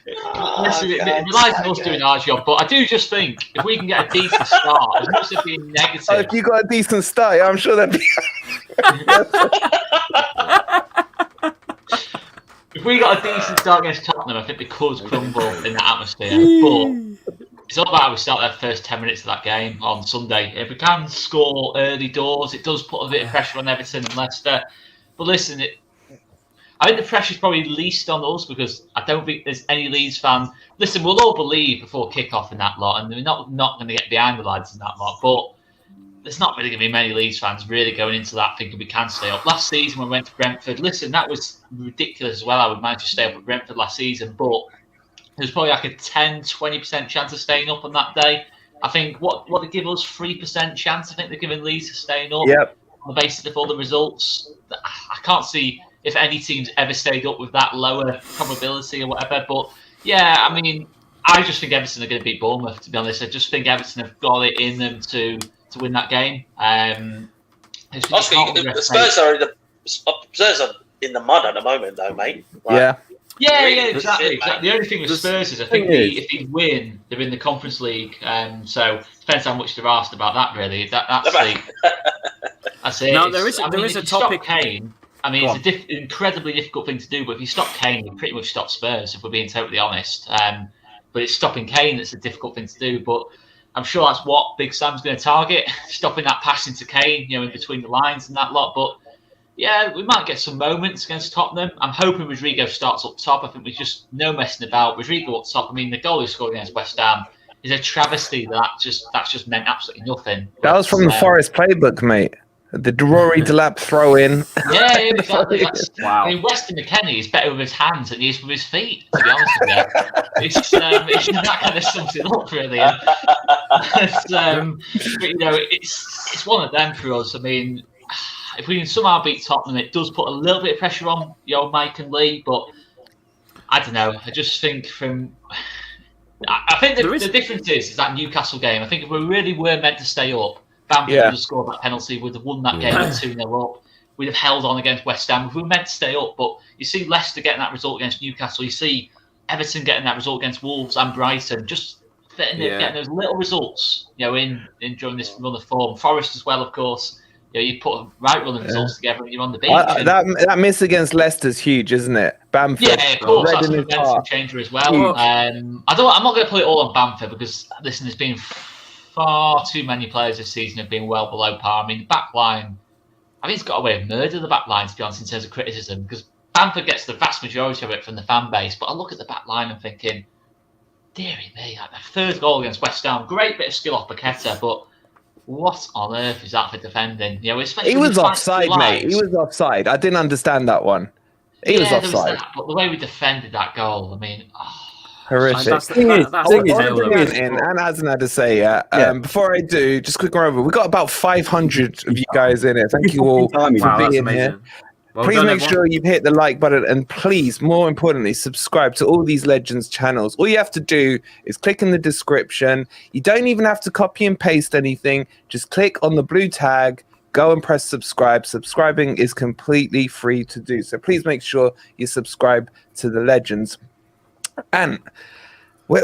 Speaker 9: Listen, it relies on us doing our job, but I do just think if we can get a decent start, as much as being negative.
Speaker 1: If you got a decent start, I'm sure that'd be.
Speaker 9: If we got a decent start against Tottenham, I think we could crumble in that atmosphere. But it's all about how we start that first 10 minutes of that game on Sunday. If we can score early doors, it does put a bit of pressure on Everton and Leicester. But listen, I think the pressure's probably least on us because I don't think there's any Leeds fan. Listen, we'll all believe before kick-off in that lot, and we're not going to get behind the lads in that lot. But there's not really going to be many Leeds fans really going into that thinking we can stay up. Last season when we went to Brentford, listen, that was ridiculous as well. I would manage to stay up at Brentford last season, but there's probably like a 10-20% chance of staying up on that day. I think what they give us 3% chance. I think they're giving Leeds to staying up on the basis of all the results. I can't see if any team's ever stayed up with that lower probability or whatever. But yeah, I mean, I just think Everton are going to beat Bournemouth. To be honest, I just think Everton have got it in them to win that game.
Speaker 3: Oscar, the Spurs are in the mud at the moment, though, mate. Like,
Speaker 9: Yeah, exactly. The only thing with Spurs is I think if they win, they're in the Conference League. So depends how much they're asked about that. Really, that's it.
Speaker 2: No, there is a topic.
Speaker 9: Kane, I mean, it's an incredibly difficult thing to do. But if you stop Kane, you pretty much stop Spurs. If we're being totally honest, but it's stopping Kane that's a difficult thing to do. But I'm sure that's what Big Sam's going to target, stopping that passing to Kane, in between the lines and that lot. But yeah, we might get some moments against Tottenham. I'm hoping Rodrigo starts up top. I think there's just no messing about. Rodrigo up top. I mean, the goal he scored against West Ham is a travesty. That's just meant absolutely nothing.
Speaker 1: That was from the Forest playbook, mate. The Rory Delap throw in.
Speaker 9: Yeah, exactly. Wow. I mean, Weston McKennie is better with his hands than he is with his feet, to be honest with you. It's that kind of sums it up, really. But, it's one of them for us. I mean, if we can somehow beat Tottenham, it does put a little bit of pressure on Mike and Lee, but I don't know. I just think I think the difference is that Newcastle game. I think if we really were meant to stay up, Bamford would have scored that penalty, would have won that game at 2-0 up. We'd have held on against West Ham. We were meant to stay up, but you see Leicester getting that result against Newcastle. You see Everton getting that result against Wolves and Brighton. Just getting those little results, in during this run of form. Forest as well, of course. You put a right run of results together and you're on the beach.
Speaker 1: That miss against Leicester's huge, isn't it? Bamford.
Speaker 9: Yeah, of course. That's a momentum changer as well. I'm not going to put it all on Bamford because, listen, there's been far too many players this season have been well below par. I mean, the back line, I think it's got away with murder, the back line, to be honest, in terms of criticism, because Bamford gets the vast majority of it from the fan base. But I look at the back line and thinking, dearie me, like the third goal against West Ham, great bit of skill off Paqueta, but what on earth is that for defending? He
Speaker 1: was offside, mate. He was offside. I didn't understand that one. He was offside.
Speaker 9: But the way we defended that goal, I mean,
Speaker 1: horrific. And hasn't had to say before I do, just quick run over. We got about 500 of you guys in it. Thank you all for being here.
Speaker 2: Well
Speaker 1: please
Speaker 2: done,
Speaker 1: make
Speaker 2: everyone.
Speaker 1: sure you hit the like button, and please, more importantly, subscribe to all these legends channels. All you have to do is click in the description. You don't even have to copy and paste anything. Just click on the blue tag, go and press subscribe. Subscribing is completely free to do. So please make sure you subscribe to the legends. And where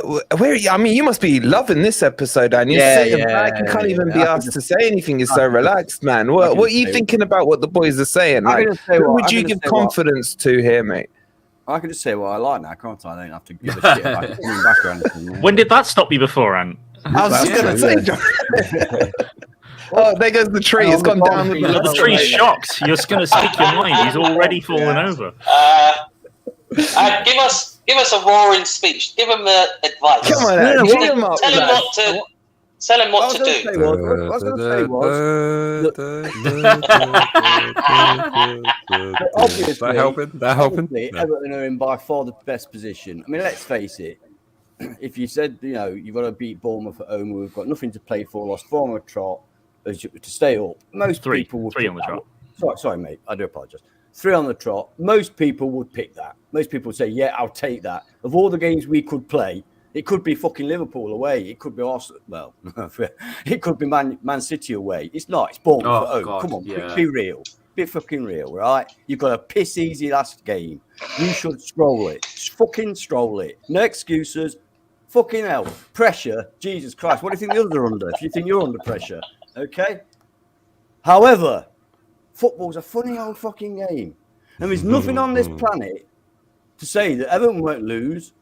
Speaker 1: I mean, you must be loving this episode, and you're sitting back. You can't even be asked to say anything. You're so relaxed, man. What are you thinking about what the boys are saying? Like, who would you give confidence to here, mate?
Speaker 6: I can just say what I like now, can't I? I don't have to give a shit about coming back or anything.
Speaker 4: When did that stop you before, Ant?
Speaker 1: I was just going to say, John. Oh, there goes the tree. It's gone down.
Speaker 4: The tree's shocked. You're just going to speak your mind. He's already fallen over.
Speaker 3: Give us a roaring speech. Give him advice.
Speaker 1: Come on, Ant. Cheer him up.
Speaker 3: Tell him what to do.
Speaker 6: What I was going to say was,
Speaker 5: That helping?
Speaker 6: Everton are in by far the best position. I mean, let's face it. If you said, you've got to beat Bournemouth at home, we've got nothing to play for, lost 4 on the trot to stay up. Most people would
Speaker 4: three on the trot.
Speaker 6: Sorry, mate. I do apologise. 3 on the trot. Most people would pick that. Most people would say, yeah, I'll take that. Of all the games we could play, it could be fucking Liverpool away. It could be Arsenal. Well, it could be Man City away. It's not. It's Bournemouth at home.
Speaker 2: God,
Speaker 6: come on,
Speaker 2: yeah.
Speaker 6: be real. Be fucking real, right? You've got a piss easy last game. You should stroll it. Fucking stroll it. No excuses. Fucking hell. Pressure. Jesus Christ. What do you think the others are under? If you think you're under pressure. Okay? However, football's a funny old fucking game. And there's nothing on this planet to say that Everton won't lose,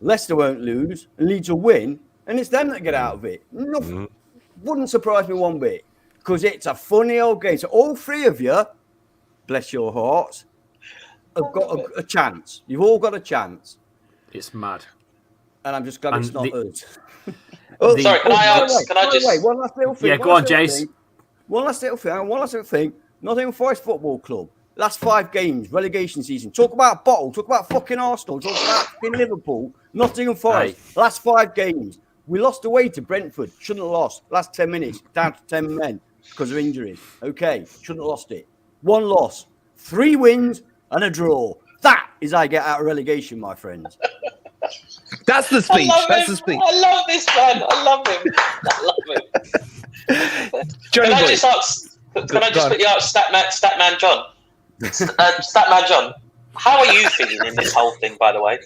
Speaker 6: Leicester won't lose, and Leeds will win, and it's them that get out of it. Nothing. Wouldn't surprise me one bit, because it's a funny old game. So all 3 of you, bless your hearts, have got a chance. You've all got a chance.
Speaker 2: It's mad.
Speaker 6: And I'm just glad it's not us.
Speaker 3: Sorry, can I just...
Speaker 6: Wait, one last little thing.
Speaker 2: Yeah, go on, Jase.
Speaker 6: One last little thing. Nottingham Forest Football Club. Last 5 games, relegation season. Talk about Bottle. Talk about fucking Arsenal. Talk about fucking Liverpool. Nottingham Forest. Last 5 games. We lost away to Brentford. Shouldn't have lost. Last 10 minutes. Down to 10 men because of injuries. Okay. Shouldn't have lost it. 1 loss. 3 wins and a draw. That is how I get out of relegation, my friends.
Speaker 1: That's the speech. That's the speech.
Speaker 3: I love this man. I love him. Can I just ask? Can I just quickly ask Statman John? Statman John, how are you feeling in this whole thing? By the way,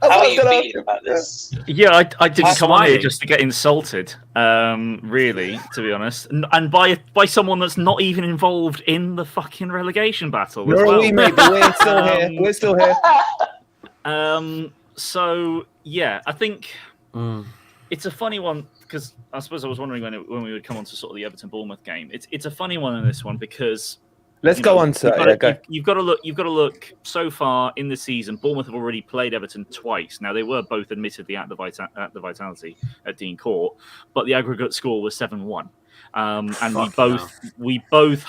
Speaker 3: how are you feeling about this?
Speaker 4: Yeah, I didn't come on here just to get insulted. Really, to be honest, and by someone that's not even involved in the fucking relegation battle. As well.
Speaker 1: We're still here. We're still here.
Speaker 4: So yeah, I think it's a funny one because I suppose I was wondering when we would come on to sort of the Everton Bournemouth game. It's a funny one in this one because
Speaker 1: let's go on to
Speaker 4: you've got to look so far in the season. Bournemouth have already played Everton twice. Now they were both admittedly at the Vitality at Dean Court, but the aggregate score was 7-1. And we both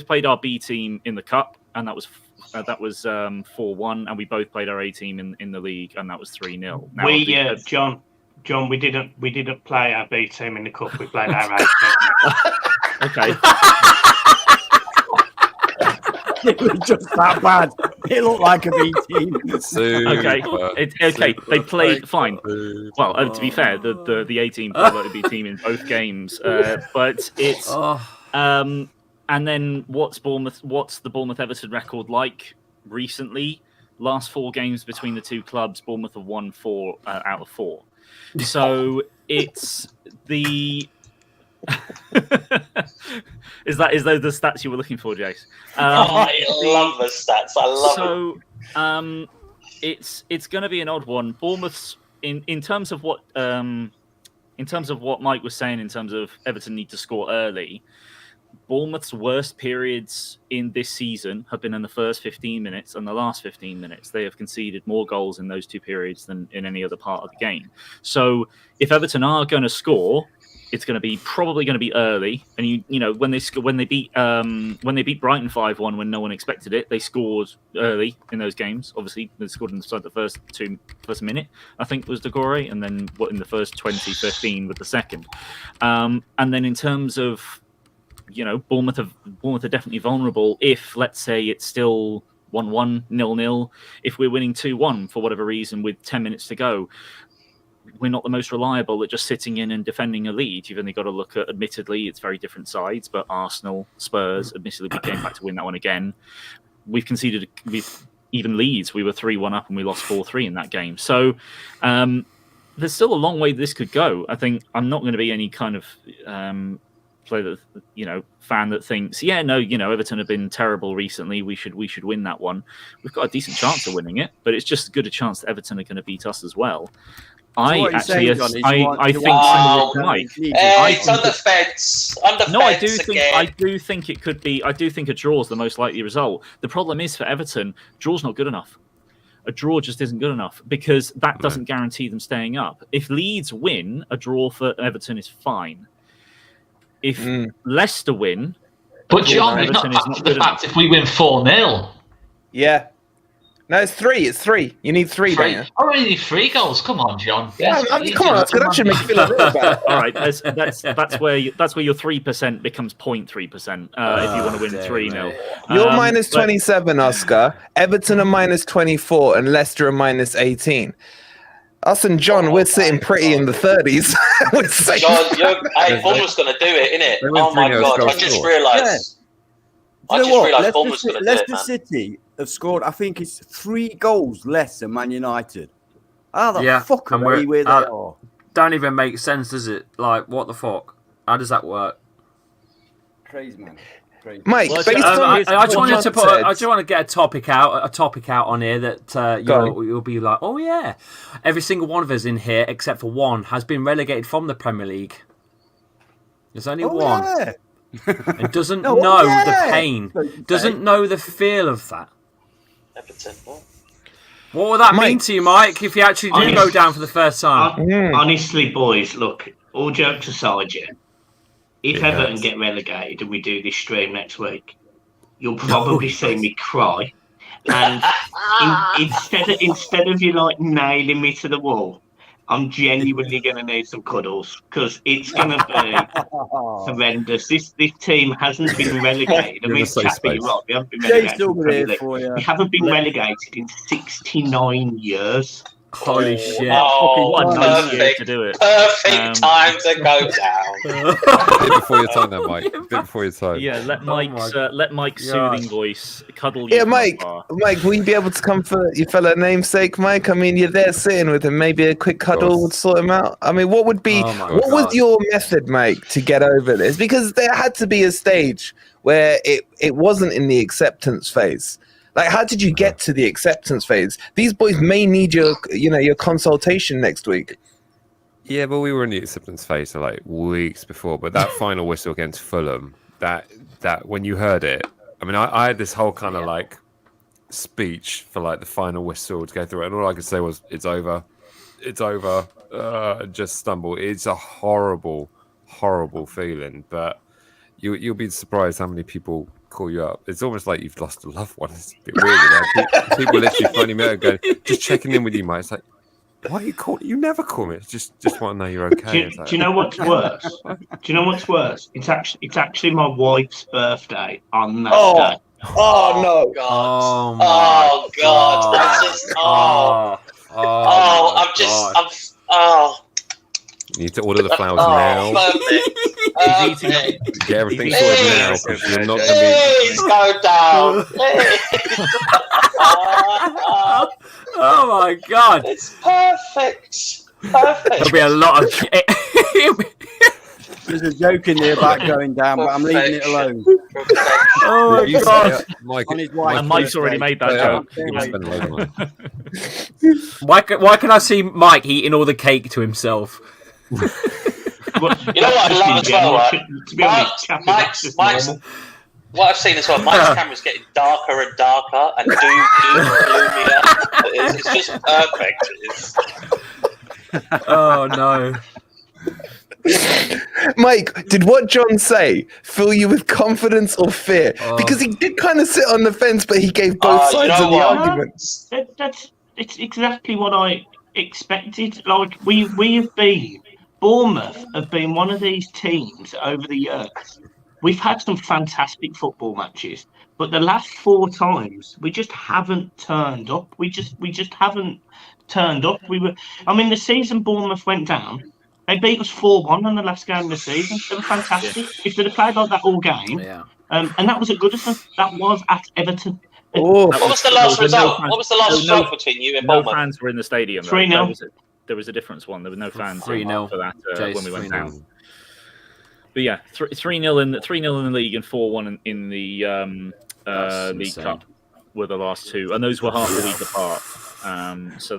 Speaker 4: played our B team in the cup, and that was 4-1, and we both played our A team in the league, and that was 3-0. John, we didn't play our B team in the cup. We played our A team. Okay.
Speaker 6: It was just that bad. It looked like a B team.
Speaker 4: Okay. They played fine. Well, to be fair, the A team played like a B team in both games, but it's and then what's the Bournemouth Everton record like recently? Last 4 games between the 2 clubs, Bournemouth have won 4 out of 4. So it's the is those the stats you were looking for, Jase?
Speaker 3: I love the stats. I love
Speaker 4: it. So it's going to be an odd one. Bournemouth's in terms of what Mike was saying in terms of Everton need to score early. Bournemouth's worst periods in this season have been in the first 15 minutes and the last 15 minutes. They have conceded more goals in those 2 periods than in any other part of the game. So if Everton are going to score, it's probably going to be early. And you know when they beat Brighton 5-1 when no one expected it, they scored early in those games. Obviously, they scored in the first minute, I think was Degore, and then in the first 20-15 with the second. And then in terms of Bournemouth are definitely vulnerable if, let's say, it's still 1-1, 0-0. If we're winning 2-1 for whatever reason with 10 minutes to go, we're not the most reliable at just sitting in and defending a lead. You've only got to look at, admittedly, it's very different sides, but Arsenal, Spurs, admittedly, we came back to win that one again. We've conceded, even Leeds, we were 3-1 up and we lost 4-3 in that game. So there's still a long way this could go. I think I'm not going to be any kind of player that, fan that thinks, Everton have been terrible recently. We should win that one. We've got a decent chance of winning it, but it's just as good a chance that Everton are going to beat us as well. I think
Speaker 3: it's on the fence.
Speaker 4: I do think it could be. I do think a draw is the most likely result. The problem is for Everton, draw's not good enough. A draw just isn't good enough because that doesn't guarantee them staying up. If Leeds win, a draw for Everton is fine. If Leicester win,
Speaker 9: but John, it's not the fact if we win 4-0.
Speaker 1: Yeah. No, it's 3. It's 3. You need 3, don't you?
Speaker 9: I only need 3 goals. Come on, John.
Speaker 1: Yeah, come on. That should make you feel a little better.
Speaker 4: All right, that's where your 3% becomes 0.3% if you want to win 3-0.
Speaker 1: You're minus 27, Oscar. Everton are minus 24, and Leicester are minus 18. Us and John, we're sitting pretty in the 30s.
Speaker 3: John, Bournemouth's going to do it, innit? Oh my God! I just realised.
Speaker 6: Yeah. You know what?
Speaker 3: Bournemouth's going to do it,
Speaker 6: Leicester City have scored, I think it's 3 goals less than Man United. How the fuck are we where they are?
Speaker 2: Don't even make sense, does it? Like, what the fuck? How does that work?
Speaker 6: Crazy, man. Crazy.
Speaker 1: Mike,
Speaker 2: I just wanted to put. I just want to get a topic out on here that you'll be like, oh yeah, every single one of us in here except for one has been relegated from the Premier League. There's only one.
Speaker 6: Yeah.
Speaker 2: And doesn't know the pain, doesn't know the feel of that.
Speaker 3: Everton.
Speaker 2: What would that mean to you, Mike, if you actually do go down for the first time?
Speaker 8: Honestly, boys, look, all jokes aside, if Everton get relegated and we do this stream next week, you'll probably see me cry. And instead of you nailing me to the wall, I'm genuinely going to need some cuddles because it's going to be horrendous. This team hasn't been relegated. I mean, Chappie, you're right. We haven't been relegated. We haven't been relegated in 69 years.
Speaker 2: Holy shit!
Speaker 3: What
Speaker 2: a nice year to do it.
Speaker 3: Perfect time to go down.
Speaker 5: A bit before your time, then, Mike. A bit before your time.
Speaker 4: Yeah, let Mike's soothing voice cuddle you.
Speaker 1: Yeah, Mike, will you be able to come for your fellow namesake, Mike? I mean, you're there sitting with him. Maybe a quick cuddle would sort him out. I mean, what would be? What was your method, Mike, to get over this? Because there had to be a stage where it wasn't in the acceptance phase. Like, how did you get to the acceptance phase? These boys may need your consultation next week.
Speaker 5: Yeah, but we were in the acceptance phase for weeks before. But that final whistle against Fulham, that when you heard it, I mean, I had this whole kind of speech for the final whistle to go through it, and all I could say was, "It's over, it's over." Just stumble. It's a horrible, horrible feeling. But you'll be surprised how many people call you up. It's almost like you've lost a loved one. It's a bit weird. People literally phoning me out going, just checking in with you, mate. It's like, why are you calling? You never call me. It's just want to know you're okay.
Speaker 8: Do you know what's worse? It's actually my wife's birthday on that day.
Speaker 3: Oh no! God! Oh God! That's just
Speaker 5: You need to order the flowers now. Get everything sorted now because you're not going to be.
Speaker 3: Please go down.
Speaker 2: Oh my God!
Speaker 3: It's perfect.
Speaker 2: There'll be a lot of.
Speaker 6: There's a joke in there about going down, but I'm leaving it alone.
Speaker 2: Oh my God!
Speaker 4: Mike's already made that
Speaker 2: joke. Why can I see Mike eating all the cake to himself?
Speaker 3: You know what I love as well? What I've seen as well, Mike's camera's getting darker and darker and gloomier. It's just perfect.
Speaker 2: Oh no.
Speaker 1: Mike, did what John say fill you with confidence or fear? Because he did kind of sit on the fence, but he gave both sides of the argument.
Speaker 8: It's exactly what I expected. We have been, Bournemouth have been one of these teams over the years we've had some fantastic football matches, but the last 4 times we just haven't turned up. We just haven't turned up. The season Bournemouth went down. They beat us 4-1 on the last game of the season. They were fantastic. If they'd have played like that all game, and that was at Goodison. That was at Everton.
Speaker 3: What was the last result? What was the last result between you and Bournemouth?
Speaker 4: No fans were in the stadium.
Speaker 8: 3-0.
Speaker 4: There was a difference one. There were no fans
Speaker 2: 3-0
Speaker 4: for that
Speaker 2: Jase,
Speaker 4: when we went
Speaker 2: 3-0.
Speaker 4: down. But yeah, 3-0 in the league and 4-1 in the League Cup were the last 2, and those were half a week apart. Those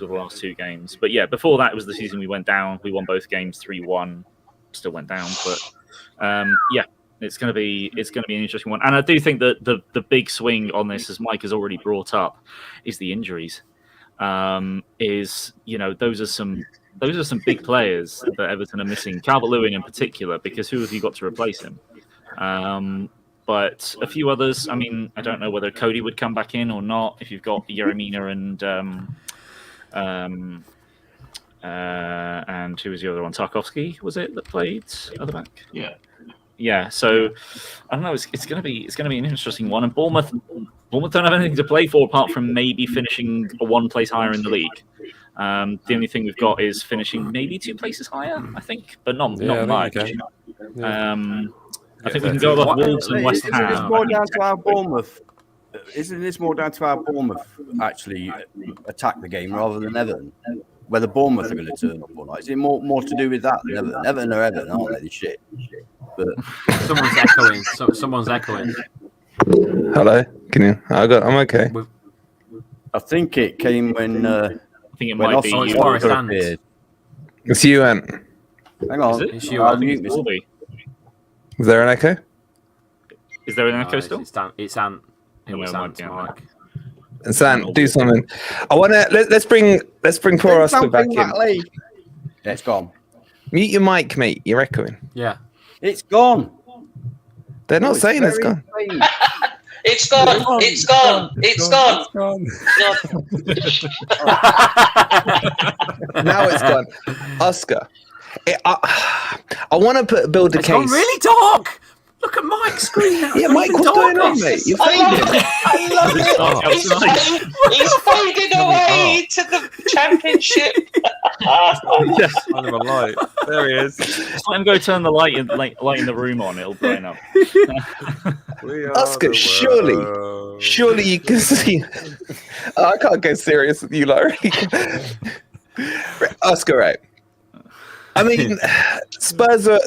Speaker 4: were the last 2 games. But yeah, before that it was the season we went down. We won both games 3-1. Still went down, but yeah, it's going to be an interesting one. And I do think that the big swing on this, as Mike has already brought up, is the injuries. Those are some big players that Everton are missing. Calvert-Lewin in particular, because who have you got to replace him? But a few others. I mean, I don't know whether Cody would come back in or not. If you've got Yeremina and who was the other one? Tarkovsky, was it, that played other back? Yeah. So I don't know. It's going to be an interesting one. And Bournemouth don't have anything to play for apart from maybe finishing 1 place higher in the league. The only thing we've got is finishing maybe 2 places higher, I think, but not much. I think we can go above Wolves and West Ham.
Speaker 6: Isn't this more down to our Bournemouth? Isn't this more down to our Bournemouth actually attack the game rather than Everton? Whether Bournemouth are going to turn up or not? Is it more to do with that than Everton? Everton are Everton, aren't they? They're shit. But
Speaker 2: Someone's echoing. Someone's echoing.
Speaker 1: Hello, can you? I'm okay.
Speaker 6: I think it came when.
Speaker 4: I think it might be
Speaker 2: it's
Speaker 4: you.
Speaker 2: Forest and
Speaker 1: It's you, Ant.
Speaker 6: Hang on.
Speaker 2: It's you.
Speaker 6: I'll
Speaker 2: I think
Speaker 6: mute
Speaker 2: it's
Speaker 6: this.
Speaker 1: Is there an echo?
Speaker 4: Is there an echo still?
Speaker 2: It's Ant. It was
Speaker 4: Well,
Speaker 2: Ant,
Speaker 4: yeah.
Speaker 2: Mike.
Speaker 1: And San, do something. I want to let's bring poor Oscar back in.
Speaker 6: Yeah, it's gone.
Speaker 1: Mute your mic, mate. You're echoing.
Speaker 2: Yeah.
Speaker 6: It's gone.
Speaker 1: They're not saying it's gone.
Speaker 3: It's gone. It's gone. It's gone.
Speaker 1: Now it's gone. Oscar, I want to build a
Speaker 2: It's
Speaker 1: case.
Speaker 2: gone really dark. Look at Mike's screen now.
Speaker 1: Yeah, Mike, what's going on, mate? You're fading.
Speaker 3: I love it. He's fading away to the championship.
Speaker 5: Under a light. There he is.
Speaker 4: Just let him go turn the light in the room on. It'll brighten up.
Speaker 1: Oscar, surely you can see. I can't go serious with you, Larry. Oscar, right? I mean, Spurs are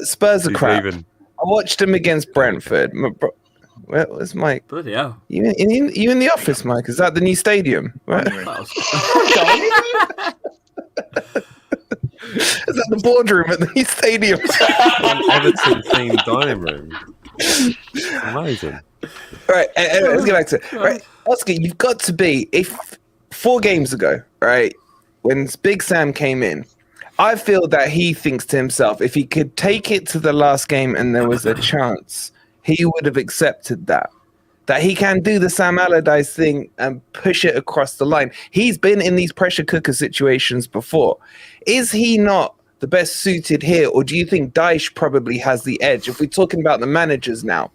Speaker 1: crap.
Speaker 5: Leaving.
Speaker 1: I watched him against Brentford. Where's Mike?
Speaker 2: Bloody hell.
Speaker 1: You in the office, Mike? Is that the new stadium? Right? Is that the boardroom at the new stadium?
Speaker 5: Everton themed dining room. Amazing.
Speaker 1: Right, let's get back to it. Right, Oscar, you've got to be. If 4 games ago, right, when Big Sam came in, I feel that he thinks to himself, if he could take it to the last game and there was a chance, he would have accepted that. That he can do the Sam Allardyce thing and push it across the line. He's been in these pressure cooker situations before. Is he not the best suited here, or do you think Dyche probably has the edge? If we're talking about the managers now,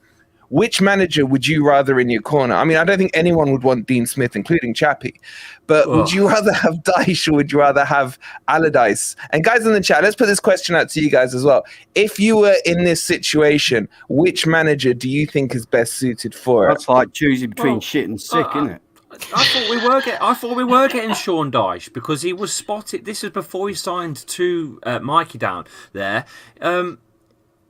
Speaker 1: which manager would you rather in your corner? I mean, I don't think anyone would want Dean Smith, including Chappie. But would you rather have Dyche or would you rather have Allardyce? And guys in the chat, let's put this question out to you guys as well. If you were in this situation, which manager do you think is best suited for it?
Speaker 6: That's like choosing between shit and sick, isn't it?
Speaker 2: I thought we were getting Sean Dyche because he was spotted. This was before he signed to Mikey down there.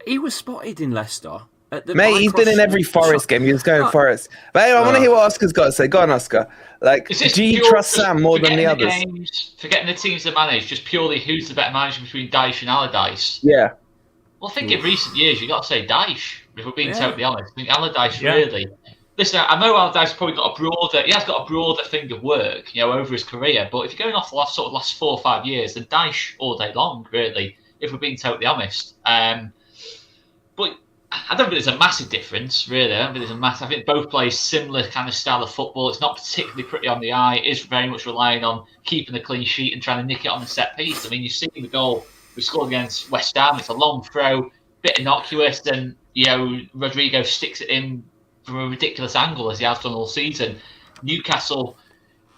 Speaker 2: He was spotted in Leicester.
Speaker 1: Mate, he's been in every Forest game. He was going Forest. But anyway, I want to hear what Oscar's got to say. Go on, Oscar. Like, do you trust Sam more than the others?
Speaker 9: Forgetting the teams to manage, just purely who's the better manager between Dyche and Allardyce?
Speaker 1: Yeah.
Speaker 9: Well, I think in recent years, you've got to say Dyche, if we're being totally honest. I think Allardyce really... Listen, I know Allardyce probably got he has got a broader thing of work, over his career, but if you're going off the last 4 or 5 years, then Dyche all day long, really, if we're being totally honest. But I don't think there's a massive difference, really. I think both play similar kind of style of football. It's not particularly pretty on the eye. It is very much relying on keeping a clean sheet and trying to nick it on the set piece. I mean, you've seen the goal we scored against West Ham. It's a long throw. bit innocuous, and Rodrigo sticks it in from a ridiculous angle as he has done all season. Newcastle,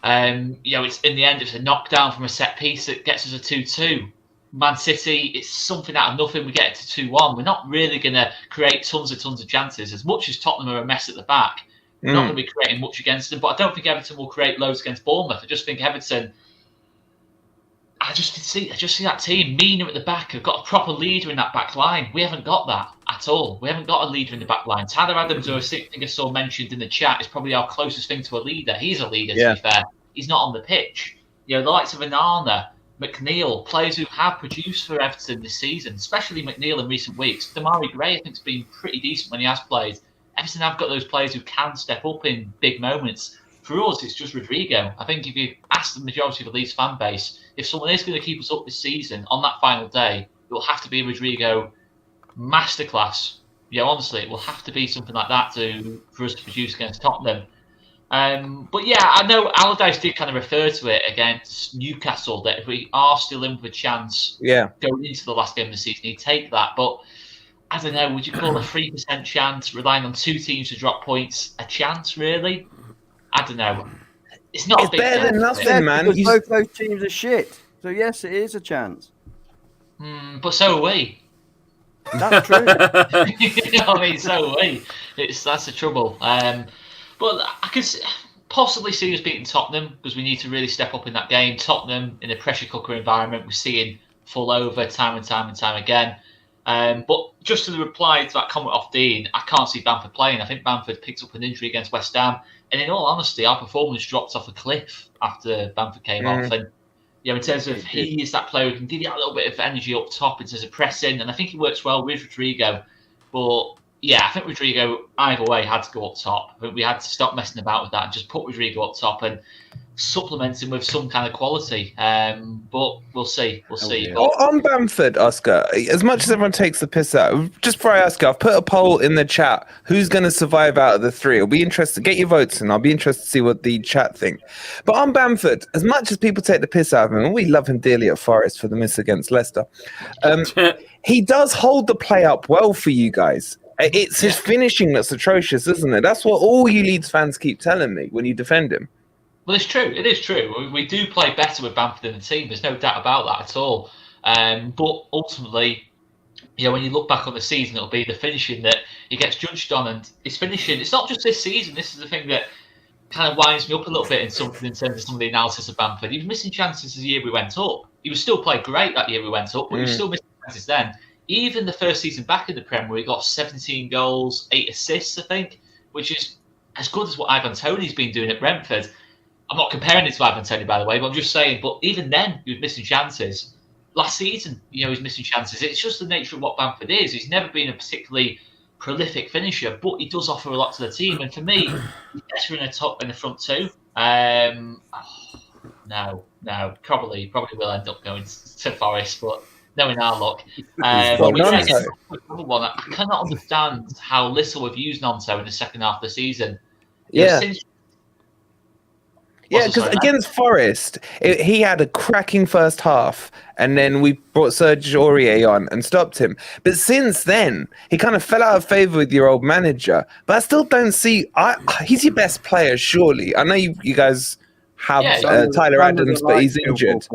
Speaker 9: it's in the end it's a knockdown from a set piece that gets us a 2-2. Man City, it's something out of nothing. We get it to 2-1. We're not really going to create tons of chances. As much as Tottenham are a mess at the back, we're not going to be creating much against them. But I don't think Everton will create loads against Bournemouth. I just think Everton, I just see that team, Mina at the back, have got a proper leader in that back line. We haven't got that at all. We haven't got a leader in the back line. Tyler Adams, who I think I saw mentioned in the chat, is probably our closest thing to a leader. He's a leader, to be fair. He's not on the pitch. The likes of Onana, McNeil, players who have produced for Everton this season, especially McNeil in recent weeks. Damari Gray, I think, has been pretty decent when he has played. Everton have got those players who can step up in big moments. For us, it's just Rodrigo. I think if you ask the majority of the Leeds fan base, if someone is going to keep us up this season on that final day, it will have to be a Rodrigo masterclass. Honestly, it will have to be something like that for us to produce against Tottenham. But I know Allardyce did kind of refer to it against Newcastle, that if we are still in with a chance going into the last game of the season, he'd take that. But I don't know, would you call a 3% chance, relying on two teams to drop points, a chance, really? I don't know. It's not a big
Speaker 1: better than nothing, man.
Speaker 6: Because both those teams are shit. So, yes, it is a chance.
Speaker 9: But so are we.
Speaker 6: That's true.
Speaker 9: So are we. That's the trouble. But I can possibly see us beating Tottenham, because we need to really step up in that game. Tottenham, in a pressure cooker environment, we're seeing full over time and time again. But just to the reply to that comment off Dean, I can't see Bamford playing. I think Bamford picked up an injury against West Ham. And in all honesty, our performance dropped off a cliff after Bamford came off. And in terms of he is that player who can give you a little bit of energy up top in terms of pressing. And I think he works well with Rodrigo. But I think Rodrigo, either way, had to go up top. I think we had to stop messing about with that and just put Rodrigo up top and supplement him with some kind of quality. But we'll see.
Speaker 1: On Bamford, Oscar, as much as everyone takes the piss out, just before I ask you, I've put a poll in the chat. Who's going to survive out of the three? I'll be interested. Get your votes in. I'll be interested to see what the chat think. But on Bamford, as much as people take the piss out of him, and we love him dearly at Forest for the miss against Leicester, he does hold the play up well for you guys. It's his finishing that's atrocious, isn't it? That's what all you Leeds fans keep telling me when you defend him.
Speaker 9: Well, it's true. It is true. We do play better with Bamford in the team. There's no doubt about that at all. But ultimately, when you look back on the season, it'll be the finishing that he gets judged on. And his finishing, it's not just this season. This is the thing that kind of winds me up a little bit in terms of some of the analysis of Bamford. He was missing chances the year we went up. He was still playing great that year we went up, but he was still missing chances then. Even the first season back in the Prem, where he got 17 goals, 8 assists, I think, which is as good as what Ivan Toney's been doing at Brentford. I'm not comparing it to Ivan Toney, by the way, but I'm just saying, but even then, he was missing chances. Last season, he's missing chances. It's just the nature of what Bamford is. He's never been a particularly prolific finisher, but he does offer a lot to the team. And for me, he's better in the front two. No, probably will end up going to Forest, but knowing our luck. I cannot understand how little we've used Nonto in the second half of the season.
Speaker 1: Because against Forest, he had a cracking first half, and then we brought Serge Aurier on and stopped him. But since then, he kind of fell out of favour with your old manager. But I still don't see... he's your best player, surely. I know you guys have Tyler Adams, but he's injured.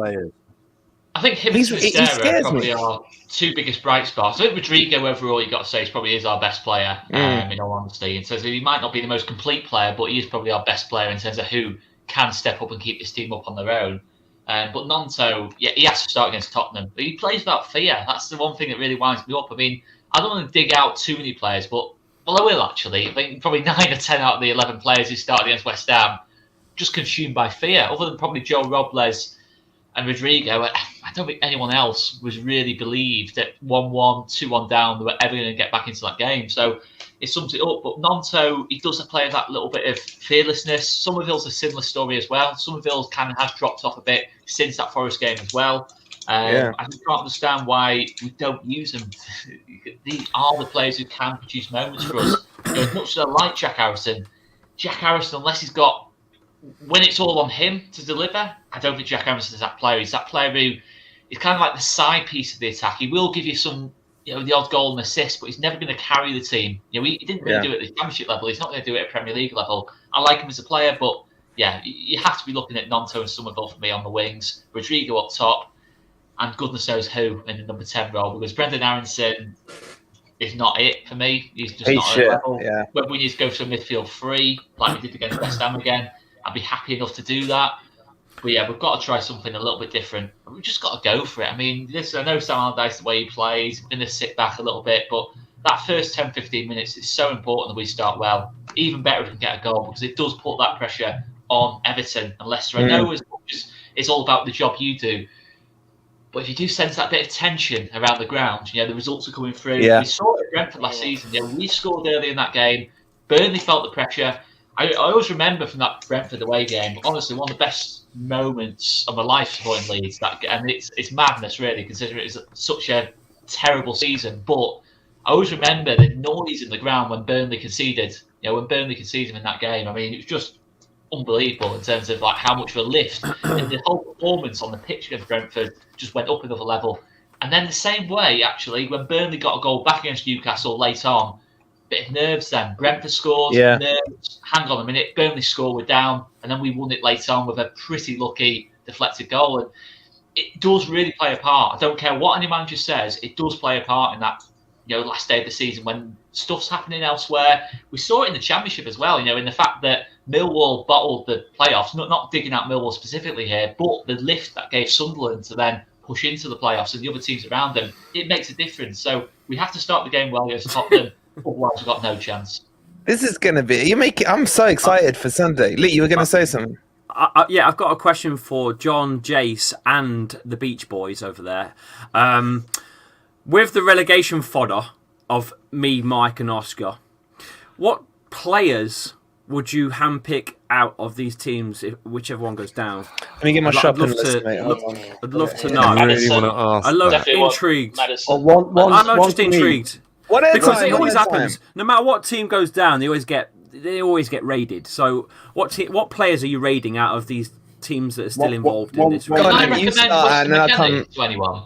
Speaker 9: I think him and Sestera are probably our two biggest bright spots. I think Rodrigo, overall, you got to say, is probably our best player, in all honesty. And so he might not be the most complete player, but he is probably our best player in terms of who can step up and keep this team up on their own. But Nonto, he has to start against Tottenham. But he plays without fear. That's the one thing that really winds me up. I mean, I don't want to dig out too many players, but I will actually. I think probably 9 or 10 out of the 11 players who started against West Ham just consumed by fear. Other than probably Joe Robles and Rodrigo, I don't think anyone else was really believed that 1-1, 2-1 down, they were ever going to get back into that game. So it sums it up. But Nonto, he does play that little bit of fearlessness. Somerville's a similar story as well. Somerville kind of has dropped off a bit since that Forest game as well. I just can't understand why we don't use them. These are the players who can produce moments for us. As much as I like Jack Harrison, unless he's got, when it's all on him to deliver, I don't think Jack Harrison is that player. He's that player who is kind of like the side piece of the attack. He will give you some the odd goal and assist, but he's never going to carry the team. He didn't really do it at the Championship level. He's not going to do it at Premier League level. I like him as a player, but yeah, you have to be looking at Gnonto and Somerville for me on the wings, Rodrigo up top, and goodness knows who in the number 10 role, because Brendan Aronson is not it for me. He's just not at a level.
Speaker 1: Yeah.
Speaker 9: When we need to go for a midfield 3, like we did against West Ham again, I'd be happy enough to do that. But yeah, we've got to try something a little bit different. We've just got to go for it. I mean, I know Sam Allardyce, the way he plays, I'm going to sit back a little bit, but that first 10-15 minutes is so important that we start well. Even better if we get a goal, because it does put that pressure on Everton and Leicester. I know as much as it's all about the job you do, but if you do sense that bit of tension around the ground, the results are coming through.
Speaker 1: Yeah.
Speaker 9: We saw it at Brentford last season. We scored early in that game. Burnley felt the pressure. I always remember from that Brentford away game, honestly, one of the best moments of my life supporting Leeds. And it's madness, really, considering it was such a terrible season. But I always remember the noise in the ground when Burnley conceded. When Burnley conceded in that game, I mean, it was just unbelievable in terms of like how much of a lift, and the whole performance on the pitch against Brentford just went up another level. And then the same way, actually, when Burnley got a goal back against Newcastle late on, bit of nerves then. Brentford scores, nerves, hang on a minute, Burnley score, we're down, and then we won it late on with a pretty lucky deflected goal. And it does really play a part. I don't care what any manager says, it does play a part in that last day of the season when stuff's happening elsewhere. We saw it in the Championship as well, in the fact that Millwall bottled the playoffs, not digging out Millwall specifically here, but the lift that gave Sunderland to then push into the playoffs and the other teams around them, it makes a difference. So we have to start the game well against Tottenham, otherwise we've got no chance.
Speaker 1: This is going to be... I'm so excited for Sunday. Lee, you were going to say something?
Speaker 2: Yeah, I've got a question for John, Jase, and the Beach Boys over there. With the relegation fodder of me, Mike, and Oscar, what players would you handpick out of these teams, whichever one goes down?
Speaker 1: Let me get my shopping list, mate.
Speaker 2: I'd love to know.
Speaker 5: I really want to ask.
Speaker 2: I love
Speaker 3: Definitely
Speaker 2: intrigued.
Speaker 3: Madison.
Speaker 2: I'm just intrigued. Because it always happens. No matter what team goes down, they always get raided. So, what players are you raiding out of these teams that are still involved in this?
Speaker 9: Can I recommend Weston McKennie to anyone?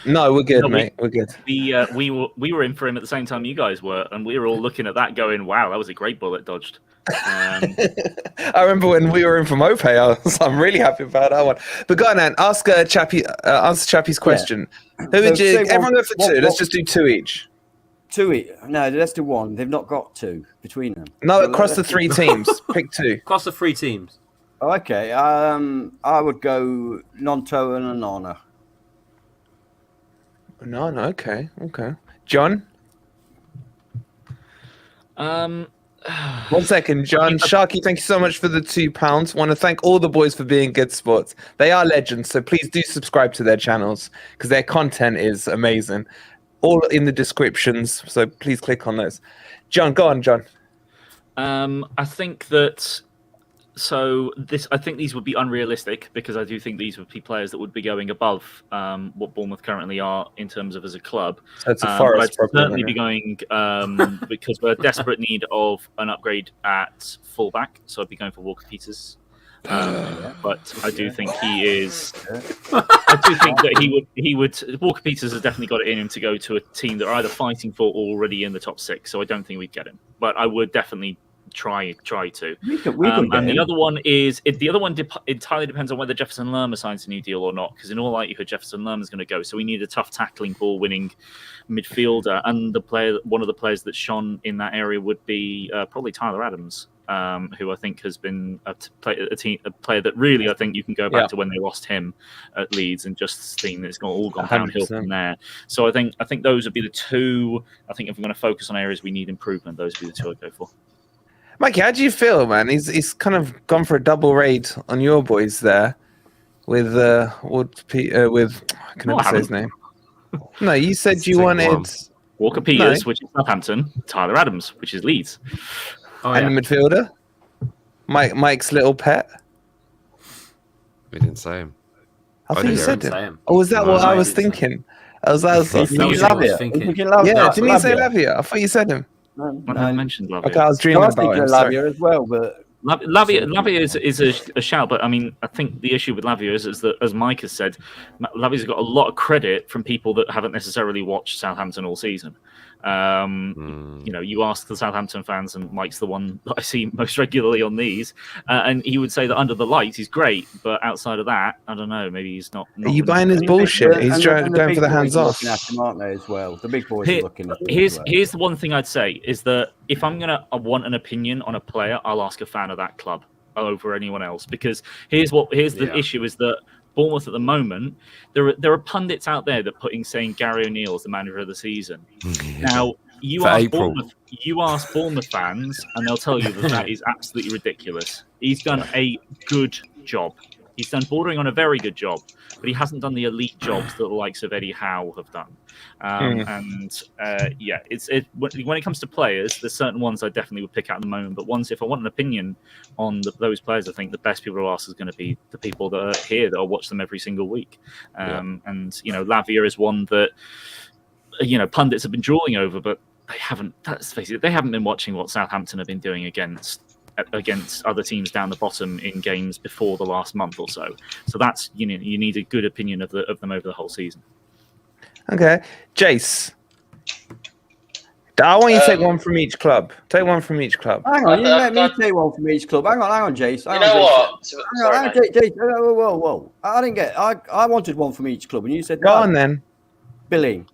Speaker 1: No, we're good, mate. We're good.
Speaker 4: We were in for him at the same time you guys were, and we were all looking at that, going, "Wow, that was a great bullet dodged."
Speaker 1: I remember when we were in from Ope, I'm really happy about that one. But go on, Ant, answer Chappie's question. Who would you? Everyone go for two. Let's just do two each.
Speaker 6: Two each? No, let's do one. They've not got two between them.
Speaker 1: No, across the three teams. Pick two.
Speaker 2: Across the three teams.
Speaker 6: Okay. I would go Gnonto and Onana.
Speaker 1: No, okay. John? 1 second, John. Sharky, thank you so much for the £2. Want to thank all the boys for being good sports. They are legends, so please do subscribe to their channels because their content is amazing. All in the descriptions, so please click on those. John, go on, John.
Speaker 4: I think that... I think these would be unrealistic because I do think these would be players that would be going above what Bournemouth currently are in terms of as a club.
Speaker 1: So it's a Forest
Speaker 4: I'd certainly be going because we're in desperate need of an upgrade at fullback. So I'd be going for Walker Peters. But I do think he is. I do think that he would. Walker Peters has definitely got it in him to go to a team that are either fighting for or already in the top 6. So I don't think we'd get him. But I would definitely try to. And the other one is entirely depends on whether Jefferson Lerma signs a new deal or not, because in all likelihood Jefferson Lerma is going to go, so we need a tough tackling, ball winning midfielder, and one of the players that's shone in that area would be probably Tyler Adams, who I think has been a player that really I think you can go back to when they lost him at Leeds and just seen that it's all gone downhill from there. So I think those would be the two. I think if we're going to focus on areas we need improvement, those would be the two I'd go for.
Speaker 1: Mikey, how do you feel, man? He's kind of gone for a double raid on your boys there with I can never say his name. No, you said you wanted
Speaker 4: Walker Peters, which is Southampton, Tyler Adams, which is Leeds.
Speaker 1: And the midfielder? Mike's little pet?
Speaker 5: We didn't say him.
Speaker 1: I thought you said him. Oh, was that what I was thinking? I was thinking
Speaker 6: Lavia.
Speaker 1: Yeah, didn't you say Lavia? I thought you said him.
Speaker 4: I mentioned Lavia.
Speaker 1: Okay, I was dreaming about him.
Speaker 6: Lavia as well, but
Speaker 4: Lavia is a shout, but I mean, I think the issue with Lavia is that, as Mike has said, Lavia's got a lot of credit from people that haven't necessarily watched Southampton all season. You ask the Southampton fans, and Mike's the one that I see most regularly on these, and he would say that under the lights he's great, but outside of that, I don't know. Maybe he's not.
Speaker 1: Are you buying his bullshit? He's going for the hands off.
Speaker 6: Aren't they as well? The big boys are looking at him.
Speaker 4: Here's the one thing I'd say is that if I'm gonna want an opinion on a player, I'll ask a fan of that club over anyone else, because here's the issue is that Bournemouth at the moment, there are pundits out there that saying Gary O'Neill is the manager of the season. Now you ask Bournemouth fans, and they'll tell you that is absolutely ridiculous. He's done a good job. He's done bordering on a very good job, but he hasn't done the elite jobs that the likes of Eddie Howe have done. When it comes to players, there's certain ones I definitely would pick out at the moment. But if I want an opinion on those players, I think the best people to ask is going to be the people that are here that will watch them every single week. And Lavia is one that pundits have been drawing over, but they haven't. Let's face it, they haven't been watching what Southampton have been doing against other teams down the bottom in games before the last month or so. So that's you need a good opinion of them over the whole season.
Speaker 1: Okay, Jase. I want you to take one from each club. Take one from each club.
Speaker 6: Hang on, you let me take one from each club. Hang on, Jase.
Speaker 3: You know what?
Speaker 6: Hang on, Jase. Whoa. I didn't get. I wanted one from each club, and you said
Speaker 1: go on then.
Speaker 6: Billing.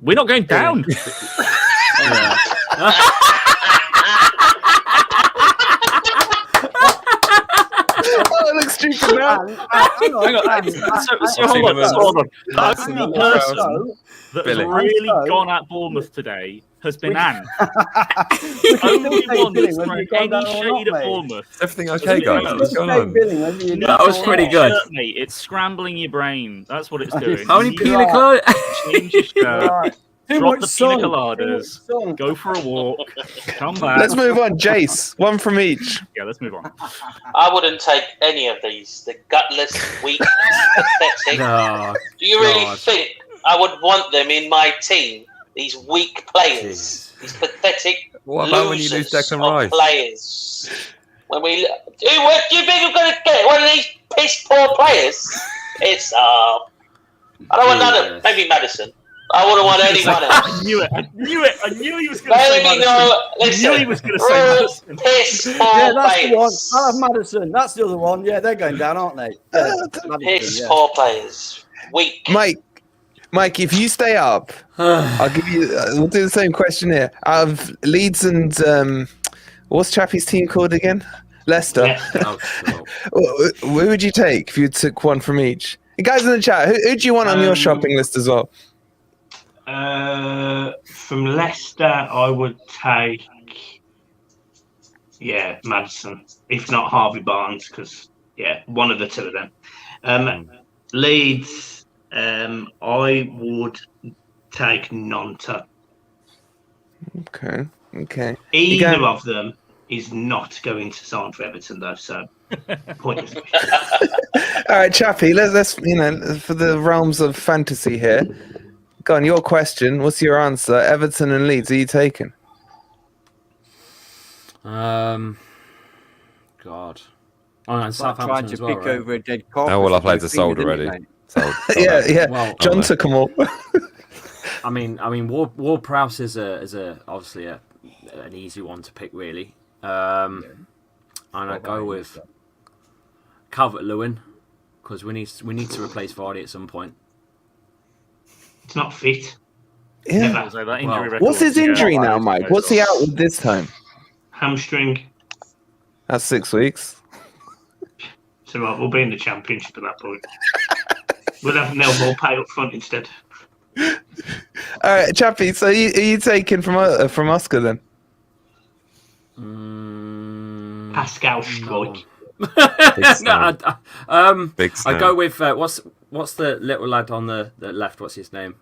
Speaker 4: We're not going down.
Speaker 1: Oh, it looks stupid now.
Speaker 4: Hang on. Hold on. The person that has really gone at Bournemouth today has been Anne. Only one that's thrown any shade at Bournemouth.
Speaker 5: Is everything okay, guys? What's going on?
Speaker 10: That was pretty good.
Speaker 4: Mate, it's scrambling your brain. That's what it's doing.
Speaker 10: How many pina coladas?
Speaker 4: Change your shirt. Drop the pina coladas. Go for a walk. Come back.
Speaker 1: Let's move on. Jase, one from each.
Speaker 4: Yeah, let's move on.
Speaker 3: I wouldn't take any of these. The gutless, weak, pathetic.
Speaker 10: No,
Speaker 3: Do you really think I would want them in my team? These weak players, these pathetic
Speaker 5: What about when you lose Declan Rice?
Speaker 3: Players. What do you think I'm going to get? One of these piss poor players? It's I don't want none of maybe Madison. I wouldn't want anyone else.
Speaker 4: I knew it. I knew he was going to say Madison.
Speaker 3: Listen,
Speaker 4: I knew he was going to say Madison.
Speaker 3: Piss poor
Speaker 6: that's
Speaker 3: players.
Speaker 6: the one. I'll have Madison. That's the other one. Yeah, they're going down, aren't they?
Speaker 3: Piss poor players. Weak.
Speaker 1: Mike, if you stay up, I'll give you. We'll do the same question here. Out of Leeds and what's Chappie's team called again? Leicester. Who would you take if you took one from each? You guys in the chat, who do you want on your shopping list as well?
Speaker 8: From Leicester, I would take Madison, if not Harvey Barnes, because one of the two of them. Leeds, I would take Nonta.
Speaker 1: Okay.
Speaker 8: Either of them is not going to sign for Everton, though. So pointless.
Speaker 1: All right, Chappie. Let's for the realms of fantasy here. Go on, your question. What's your answer? Everton and Leeds, are you taking?
Speaker 10: God. Oh, and Southampton
Speaker 6: Trying to
Speaker 10: as well,
Speaker 6: pick
Speaker 10: right?
Speaker 6: over a dead corpus.
Speaker 5: Oh, well, I played the sold already. Sold.
Speaker 1: Yeah.
Speaker 10: Well,
Speaker 1: John took them all.
Speaker 10: I mean, Ward-Prowse is obviously an easy one to pick, really. And I go with Calvert-Lewin because we need to replace Vardy at some point.
Speaker 8: It's not fit.
Speaker 1: Yeah.
Speaker 4: So that injury record,
Speaker 1: What's his injury now, Mike? What's he out with this time?
Speaker 8: Hamstring.
Speaker 1: That's 6 weeks.
Speaker 8: So we'll be in the Championship at that point. We'll have Melbourne pay up front instead.
Speaker 1: All right, Chappie. So are you taking from Oscar then?
Speaker 8: Pascal Strike.
Speaker 5: Big
Speaker 10: I go with what's the little lad on the left? What's his name?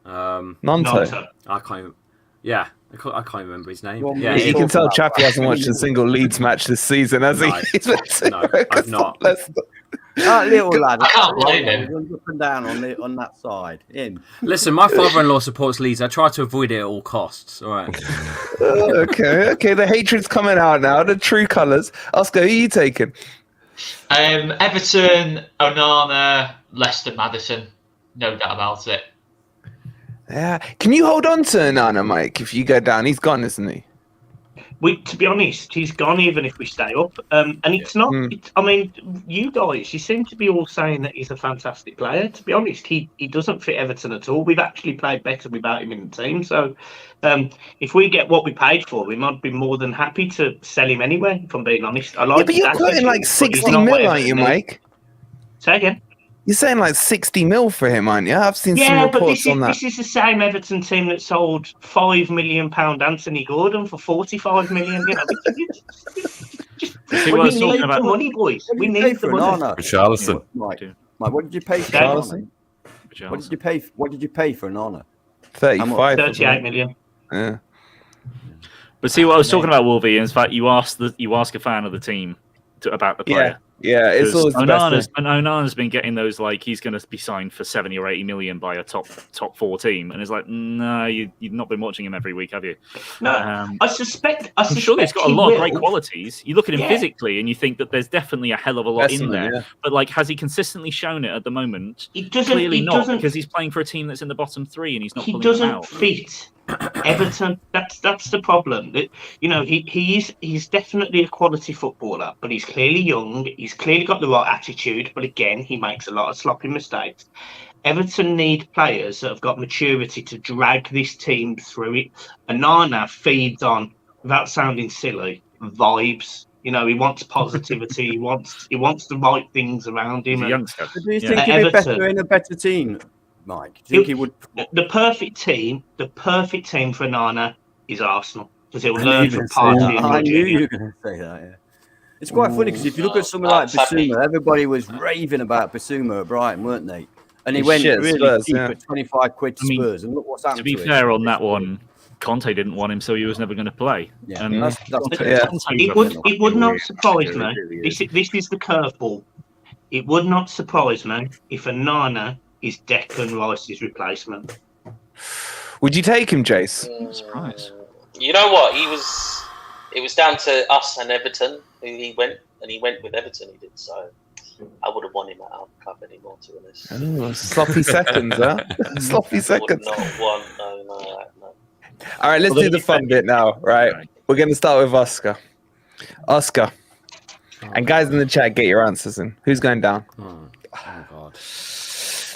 Speaker 1: Nonto.
Speaker 10: I can't remember his name.
Speaker 6: Well,
Speaker 10: Yeah,
Speaker 1: You can tell Chappie hasn't watched a single Leeds match this season, has he?
Speaker 10: No, I've not.
Speaker 6: That little lad.
Speaker 9: I can't blame him.
Speaker 6: Runs up and down on that side. Him.
Speaker 10: Listen, my father-in-law supports Leeds. I try to avoid it at all costs. All right.
Speaker 1: Okay. The hatred's coming out now. The true colours. Oscar, who are you taking?
Speaker 9: Everton, Onana, Leicester, Maddison. No doubt about it.
Speaker 1: Yeah. Can you hold on to Nana, Mike? If you go down, he's gone, isn't he?
Speaker 8: To be honest, he's gone even if we stay up. And it's not. I mean, you guys, you seem to be all saying that he's a fantastic player. To be honest, he doesn't fit Everton at all. We've actually played better without him in the team. So, if we get what we paid for him, I'd be more than happy to sell him anyway. If I'm being honest, I like.
Speaker 1: Yeah, but you're quoting like 60 mil, aren't you, Mike?
Speaker 8: Say again.
Speaker 1: You're saying like 60 mil for him, aren't you? I've seen some
Speaker 8: Yeah, but
Speaker 1: reports on that.
Speaker 8: this is the same Everton team that sold £5 million Anthony Gordon for 45 million. You know, we need the money, boys. We need the money.
Speaker 5: Richarlison.
Speaker 6: Mike, what did you pay for Richarlison? What did you pay for an honour?
Speaker 1: 35.
Speaker 8: 38 million.
Speaker 1: Yeah.
Speaker 4: But see, what I was talking about, Wolvie, is that you ask a fan of the team about the player.
Speaker 1: Yeah, it's always the best.
Speaker 4: And Onana's been getting those, like, he's going to be signed for 70 or 80 million by a top 4 team, and it's like, no, you've not been watching him every week, have you?
Speaker 8: No, I suspect
Speaker 4: I'm sure he's got a lot of great qualities. You look at him physically, and you think that there's definitely a hell of a lot in there. Yeah. But like, has he consistently shown it at the moment? Clearly not, because he's playing for a team that's in the bottom 3, and he's not. He
Speaker 8: doesn't fit Everton. That's the problem. You know, he's definitely a quality footballer, but he's clearly young. He's clearly got the right attitude, but again, he makes a lot of sloppy mistakes. Everton need players that have got maturity to drag this team through it. Onana feeds on, without sounding silly, vibes. You know, he wants positivity. he wants the right things around him.
Speaker 6: Do you think he'd be better in a better team, Mike? Do you think he would?
Speaker 8: The perfect team for Onana is Arsenal, because he'll learn from Partey.
Speaker 6: I knew you were going to say that. Yeah. It's quite funny because if you look at someone like Bissouma, everybody was raving about Bissouma at Brighton, weren't they? And he went really
Speaker 1: Spurs,
Speaker 6: cheap at 25 quid to Spurs, and look what's happened.
Speaker 4: To be fair on that one, Conte didn't want him, so he was never going to play.
Speaker 6: Yeah,
Speaker 8: It would not surprise me. This is the curveball. It would not surprise me if Onana is Declan Rice's replacement.
Speaker 1: Would you take him, Jase?
Speaker 4: Surprise.
Speaker 3: You know what? It was down to us and Everton who he went, and he went with Everton. He did, so I wouldn't want him at our club anymore, to be honest.
Speaker 1: Oh, sloppy seconds, huh? Sloppy seconds.
Speaker 3: I would not want no.
Speaker 1: All right, let's do the fun bit now. Right, we're going to start with Oscar. And guys in the chat, get your answers in. Who's going down?
Speaker 10: Oh God.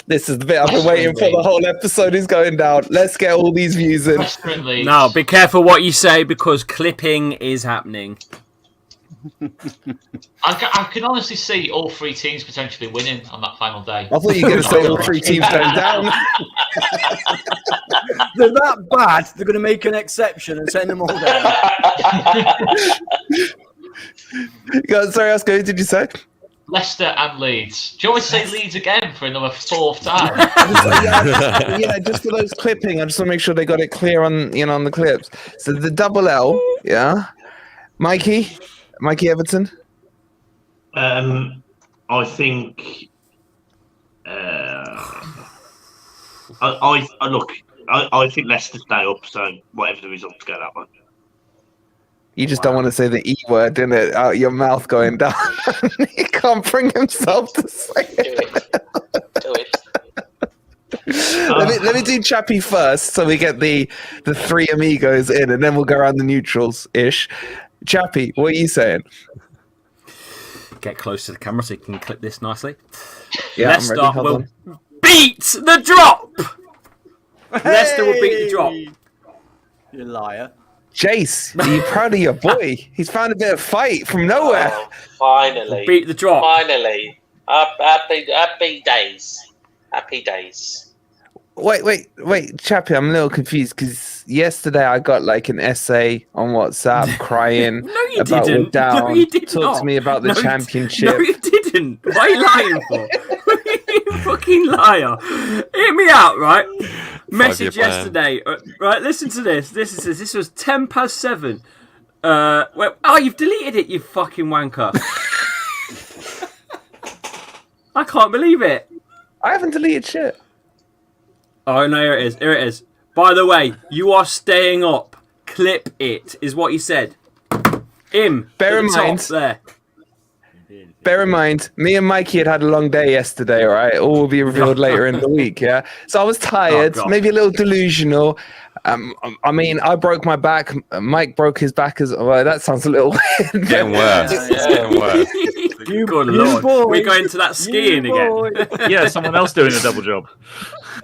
Speaker 1: This is the bit I've been waiting for the whole episode. Who's going down? Let's get all these views in.
Speaker 10: No, be careful what you say, because clipping is happening.
Speaker 9: I can honestly see all 3 teams potentially winning on that final day.
Speaker 1: I thought you were going to say all 3 teams going down.
Speaker 6: They're that bad, they're going to make an exception and send them all down.
Speaker 1: Sorry, Oscar, who did you say?
Speaker 9: Leicester and Leeds. Do you want me to say Leeds again for another 4th time?
Speaker 1: Yeah, just for those clipping, I just want to make sure they got it clear on on the clips. So the double L, yeah. Mikey Everton.
Speaker 8: I think. I think Leicester stay up. So whatever the results go that way.
Speaker 1: You just don't want to say the E word, innit? Out your mouth going down. He can't bring himself to say it.
Speaker 3: Do it.
Speaker 1: Let me do Chappie first, so we get the 3 amigos in, and then we'll go around the neutrals ish. Chappie, what are you saying?
Speaker 10: Get close to the camera so you can clip this nicely.
Speaker 1: Yeah,
Speaker 10: Leicester will beat the drop. Leicester will beat the drop.
Speaker 6: You liar.
Speaker 1: Jase, are you proud of your boy? He's found a bit of fight from nowhere.
Speaker 3: Oh, finally.
Speaker 10: Beat the drop.
Speaker 3: Finally. Happy days. Happy days.
Speaker 1: Wait, Chappie, I'm a little confused because yesterday I got like an essay on WhatsApp crying about we're down.
Speaker 10: No, you did
Speaker 1: Talk
Speaker 10: not.
Speaker 1: to me about the championship.
Speaker 10: No, you didn't. What are you lying for? You fucking liar. Hear me out, right? Message yesterday. Right, listen to this. This was 7:10. You've deleted it, you fucking wanker. I can't believe it.
Speaker 1: I haven't deleted shit.
Speaker 10: Oh no, here it is. Here it is. By the way, you are staying up. Clip it, is what he said.
Speaker 1: Bear in mind,
Speaker 10: there.
Speaker 1: Bear in mind, me and Mikey had a long day yesterday, all right? All will be revealed later in the week, yeah? So I was tired, maybe a little delusional. I mean, I broke my back. Mike broke his back as well. That sounds a little weird.
Speaker 5: Getting worse. It's getting worse.
Speaker 10: Good lord. We're going to that skiing again.
Speaker 4: Yeah, someone else doing a double job.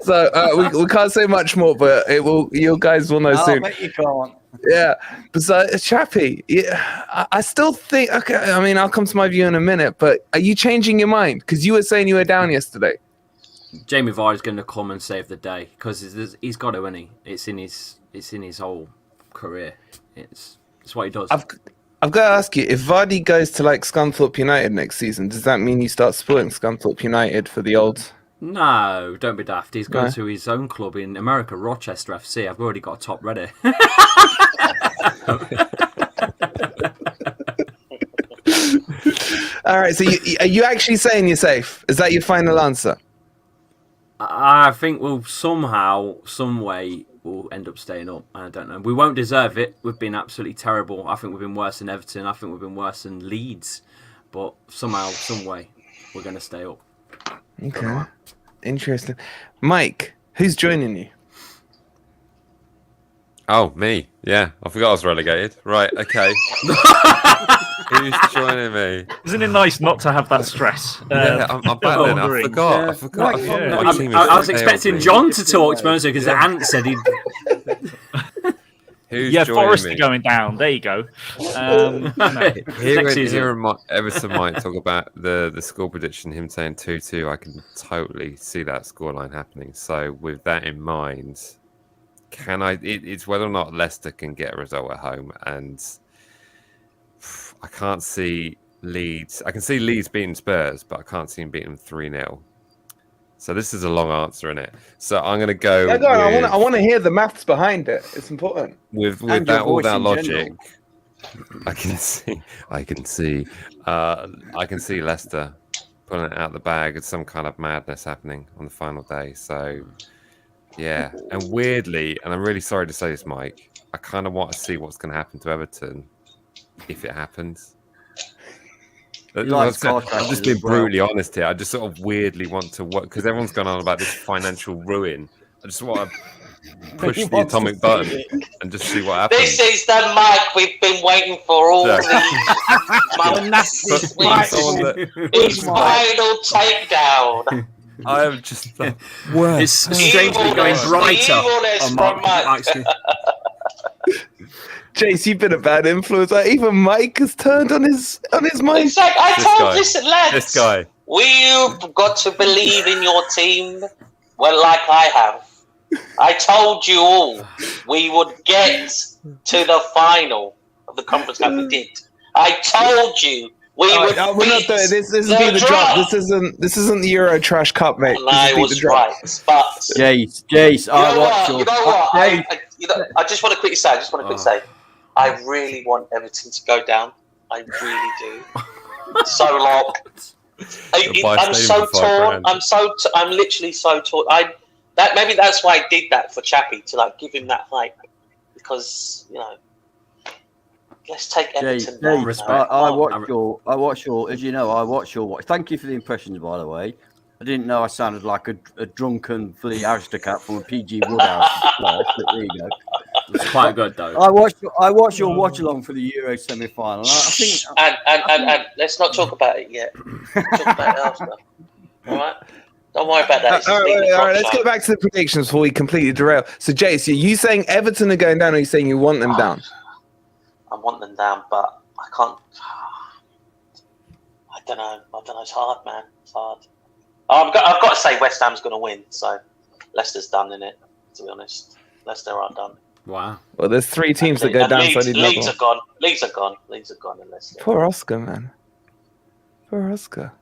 Speaker 1: So we can't say much more, but it will. You guys will know soon.
Speaker 6: I bet you can't.
Speaker 1: Yeah, but so Chappie, yeah, I still think. Okay, I mean, I'll come to my view in a minute. But are you changing your mind? Because you were saying you were down yesterday.
Speaker 10: Jamie Vardy's going to come and save the day because he's got to, isn't he? It's in his whole career. It's what he does.
Speaker 1: I've got to ask you, if Vardy goes to like Scunthorpe United next season, does that mean you start supporting Scunthorpe United for the old?
Speaker 10: No, don't be daft. He's going to his own club in America, Rochester FC. I've already got a top ready.
Speaker 1: All right, so are you actually saying you're safe? Is that your final answer?
Speaker 10: I think we'll somehow, some way, we'll end up staying up. I don't know. We won't deserve it. We've been absolutely terrible. I think we've been worse than Everton. I think we've been worse than Leeds. But somehow, some way, we're going to stay up.
Speaker 1: Okay. Interesting. Mike, who's joining you?
Speaker 5: Oh, me. Yeah, I forgot I was relegated. Right, okay. Who's joining me?
Speaker 4: Isn't it nice not to have that stress?
Speaker 5: Yeah, I'm battling. I forgot.
Speaker 10: I was expecting John to talk to me because Ant said he'd...
Speaker 5: Who's
Speaker 4: Forest
Speaker 5: me?
Speaker 4: are going down. There you go.
Speaker 5: Hearing Everton might talk about the score prediction, him saying 2-2, I can totally see that scoreline happening. So with that in mind, it's whether or not Leicester can get a result at home, and I can't see Leeds. I can see Leeds beating Spurs, but I can't see him beating them 3-0. So this is a long answer, isn't it? So I'm going to go.
Speaker 1: Yeah, go on. I want to hear the maths behind it. It's important.
Speaker 5: With all that logic, I can see Leicester pulling it out the bag. It's some kind of madness happening on the final day. So yeah, and weirdly, and I'm really sorry to say this, Mike, I kind of want to see what's going to happen to Everton if it happens. I'm just being brutally honest here. I just sort of weirdly want to work because everyone's gone on about this financial ruin. I just want to push the atomic button and just see what happens.
Speaker 3: This is the mic we've been waiting for all these months. His final takedown.
Speaker 5: I am just
Speaker 10: It's strangely going brighter on Mike.
Speaker 1: Jase, you've been a bad influence. Even Mike has turned on his mic.
Speaker 3: Exactly. Listen, lads.
Speaker 5: This guy.
Speaker 3: We've got to believe in your team. Well, like I have. I told you all we would get to the final of the Conference Cup. We did. I told you we would.
Speaker 1: We're not doing this. This is the drop. This isn't the Euro Trash Cup, mate.
Speaker 3: I was right, but
Speaker 6: Jase,
Speaker 3: I just want to quickly say. I really want Everton to go down. I really do. So long. I'm so torn. I'm literally so torn. Maybe that's why I did that for Chappie, to give him that hype, because let's take Everton down.
Speaker 6: I watched your. As you know, I watched your watch. Thank you for the impressions, by the way. I didn't know I sounded like a drunken flea aristocrat from a PG Woodhouse. But there you go.
Speaker 10: It's quite good though.
Speaker 6: I watched your watch along for the Euro semi-final. I think.
Speaker 3: And let's not talk about it yet. Talk about it after. All right. Don't worry about that.
Speaker 1: All right. Let's get back to the predictions before we completely derail. So, Jase, are you saying Everton are going down, or are you saying you want them down?
Speaker 3: I want them down, but I can't. I don't know. It's hard, man. It's hard. I've got to say West Ham's going to win. So Leicester's done in it. To be honest, Leicester are done.
Speaker 10: Wow.
Speaker 1: Well, there's 3 teams that go down.
Speaker 3: Leeds are gone. Leeds are gone. In Leicester.
Speaker 1: Poor Oscar, man. Poor Oscar.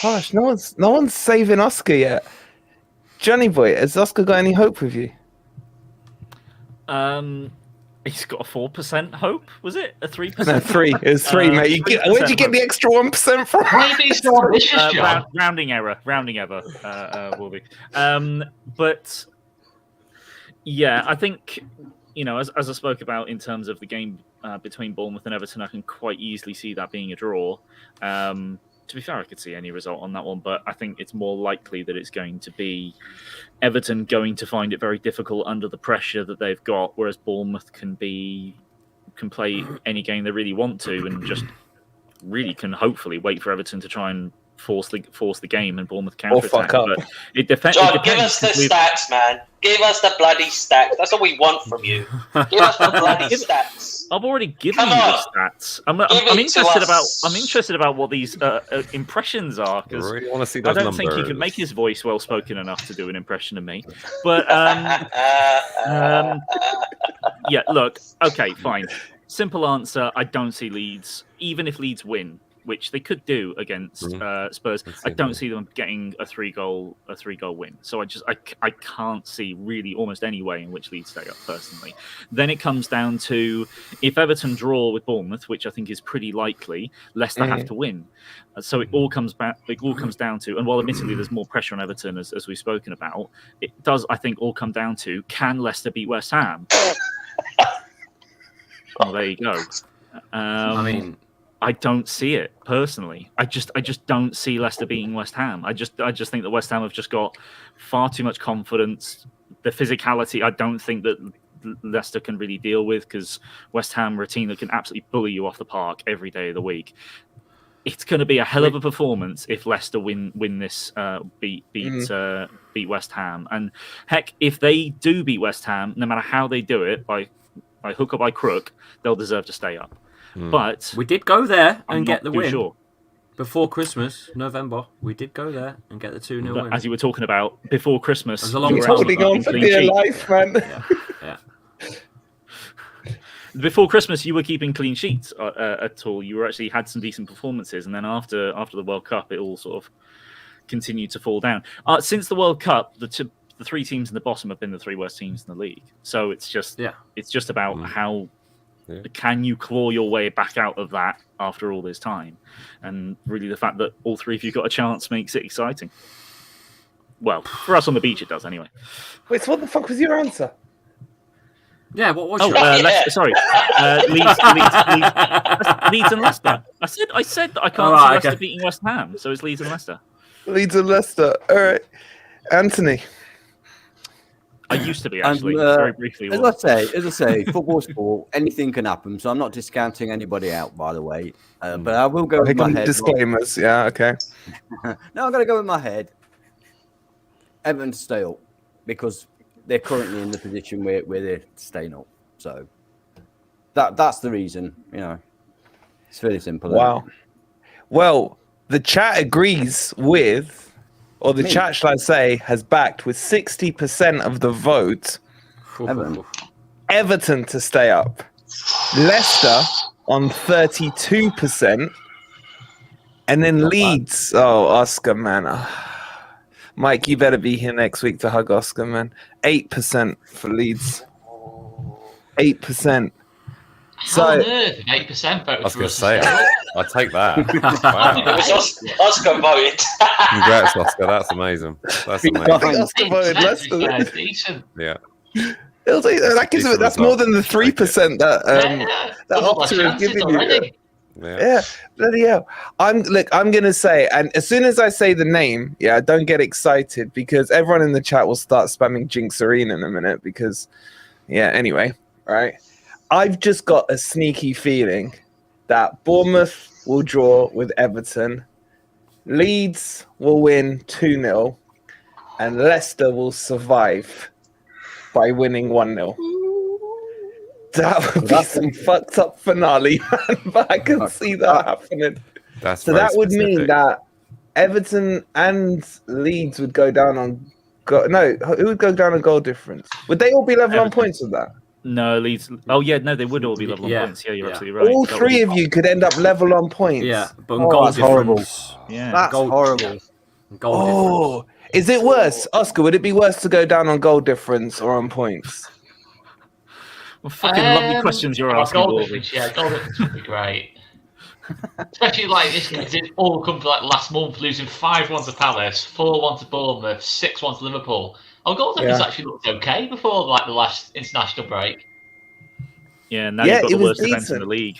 Speaker 1: Gosh, no one's saving Oscar yet. Johnny boy, has Oscar got any hope with you?
Speaker 4: He's got a 4% hope. Was it a 3%?
Speaker 1: No, 3. It was 3, mate. Where'd you get the extra 1% from?
Speaker 9: Why are you being so ambitious, John?
Speaker 4: Rounding error, will be. But yeah, I think as I spoke about in terms of the game between Bournemouth and Everton, I can quite easily see that being a draw. To be fair, I could see any result on that one, but I think it's more likely that it's going to be Everton going to find it very difficult under the pressure that they've got, whereas Bournemouth can play any game they really want to, and just really can hopefully wait for Everton to try and force the game, and Bournemouth counter attack. But it depends.
Speaker 3: John, give us the stats, man. Give us the bloody stats. That's what we want from you. Give us the bloody stats.
Speaker 4: I've already given you the stats. I'm interested about what these impressions are, because
Speaker 5: I really want to see
Speaker 4: I
Speaker 5: those
Speaker 4: don't think he
Speaker 5: numbers.
Speaker 4: can make his voice well spoken enough to do an impression of me. But yeah, look, okay, fine. Simple answer: I don't see Leeds, even if Leeds win, which they could do against Spurs. I don't see them getting a three goal win. So I can't see really almost any way in which Leeds stay up personally. Then it comes down to, if Everton draw with Bournemouth, which I think is pretty likely, Leicester have to win. So it all comes down to, and while admittedly there's more pressure on Everton as we've spoken about, it does, I think, all come down to, can Leicester beat West Ham? Oh, there you go.
Speaker 10: I mean,
Speaker 4: I don't see it personally. I just don't see Leicester beating West Ham. I just think that West Ham have just got far too much confidence. The physicality, I don't think that Leicester can really deal with, because West Ham are a team that can absolutely bully you off the park every day of the week. It's going to be a hell of a performance if Leicester win this, beat West Ham. And heck, if they do beat West Ham, no matter how they do it, by hook or by crook, they'll deserve to stay up. But
Speaker 10: we did go there and get the
Speaker 4: too
Speaker 10: win.
Speaker 4: Sure.
Speaker 10: Before Christmas, November, we did go there and get the 2-0 win.
Speaker 4: As you were talking about, before Christmas,
Speaker 10: It was a long
Speaker 4: you were
Speaker 10: time.
Speaker 1: Holding on for dear life, man.
Speaker 10: Yeah.
Speaker 4: Before Christmas, you were keeping clean sheets at all. You were actually had some decent performances, and then after the World Cup, it all sort of continued to fall down. Since the World Cup, the three teams in the bottom have been the three worst teams in the league. So it's just about how can you claw your way back out of that after all this time, and really the fact that all three of you got a chance makes it exciting. Well, for us on the beach, it does anyway.
Speaker 1: Wait, so what the fuck was your answer?
Speaker 10: Yeah, what was
Speaker 4: Oh,
Speaker 10: your
Speaker 4: Leicester, sorry. Leeds and Leicester. I said that I can't see Leicester beating West Ham, so it's Leeds and Leicester.
Speaker 1: Leeds and Leicester. All right. Anthony.
Speaker 4: I used to be, actually, very briefly.
Speaker 6: As I say, football's sport, anything can happen, so I'm not discounting anybody out, by the way. But I will go with my head.
Speaker 1: Disclaimers, yeah, okay.
Speaker 6: No, I'm going to go with my head. Everton stay up, because they're currently in the position where they're staying up. So that's the reason, It's very simple.
Speaker 1: Wow. Well, the chat agrees with, or the chat, shall I say, has backed with 60% of the vote Everton to stay up. Leicester on 32%. And then Leeds. Oh, Oscar, man. Mike, you better be here next week to hug Oscar, man. 8% for Leeds. 8%.
Speaker 9: How on earth? 8% voted.
Speaker 5: I was going to say, I'll take that. Wow.
Speaker 3: It was Oscar voted.
Speaker 5: Congrats, Oscar. That's amazing. That's amazing.
Speaker 1: I think Oscar voted Leicester.
Speaker 9: Yeah, decent.
Speaker 5: Yeah.
Speaker 1: That's more than the 3% that Opta has given you.
Speaker 5: Yeah,
Speaker 1: bloody hell. I'm gonna say, and as soon as I say the name, don't get excited, because everyone in the chat will start spamming Jinx Arena in a minute, because anyway, right. I've just got a sneaky feeling that Bournemouth will draw with Everton, Leeds will win 2-0, and Leicester will survive by winning 1-0. That would be some fucked up finale, man, but I can see that happening. So that would mean that Everton and Leeds would go down on who would go down on goal difference? Would they all be level on points with that?
Speaker 4: No, Leeds. Oh yeah, no, they would all be level on points. Yeah, you're absolutely right.
Speaker 1: All three of you could end up level on points.
Speaker 10: Yeah, but goal
Speaker 6: that's horrible.
Speaker 4: Yeah,
Speaker 6: That's horrible.
Speaker 10: Goal difference.
Speaker 1: Is it worse, Oscar? Would it be worse to go down on goal difference or on points?
Speaker 4: Well, fucking lovely questions you're asking,
Speaker 9: goal
Speaker 4: Wolverine.
Speaker 9: difference, yeah, goal difference would be great. Especially like this, it all come for like last month, losing 5-1 to Palace, 4-1 to Bournemouth, 6-1 to Liverpool. Our goal difference actually looked okay before like the last international break.
Speaker 4: Yeah, now you've got the worst defence in the league.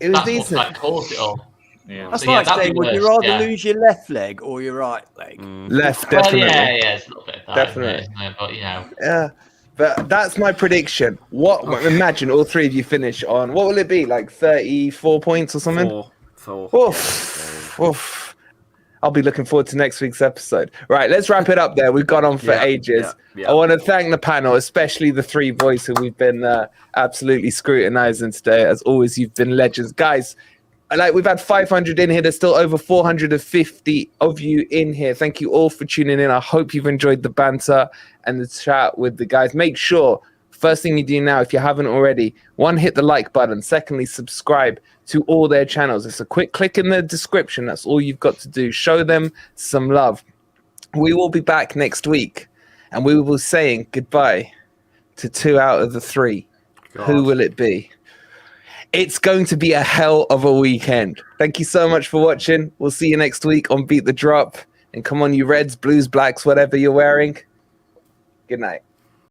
Speaker 1: It was
Speaker 9: That's
Speaker 1: decent.
Speaker 9: what like, caused it all.
Speaker 4: Yeah.
Speaker 6: That's
Speaker 9: So,
Speaker 6: like
Speaker 9: that'd
Speaker 6: saying,
Speaker 9: be
Speaker 6: would you
Speaker 9: worse,
Speaker 6: rather lose your left leg or your right leg?
Speaker 1: Left,
Speaker 9: Well,
Speaker 1: definitely.
Speaker 9: yeah, it's a little bit of that,
Speaker 1: Definitely.
Speaker 9: isn't it? But
Speaker 1: Yeah, but that's my prediction. Imagine all three of you finish on, what will it be, like 34 points or something?
Speaker 10: Four.
Speaker 1: Oof. Oof. I'll be looking forward to next week's episode. Right, let's wrap it up there. We've gone on for ages. I want to thank the panel, especially the three boys who we've been absolutely scrutinizing today. As always, you've been legends. Guys, we've had 500 in here. There's still over 450 of you in here. Thank you all for tuning in. I hope you've enjoyed the banter and the chat with the guys. Make sure, first thing you do now, if you haven't already, one, hit the like button. Secondly, subscribe to all their channels. It's a quick click in the description. That's all you've got to do. Show them some love. We will be back next week, and we will be saying goodbye to 2 out of the 3. God. Who will it be? It's going to be a hell of a weekend. Thank you so much for watching. We'll see you next week on Beat the Drop. And come on, you Reds, Blues, Blacks, whatever you're wearing. Good night.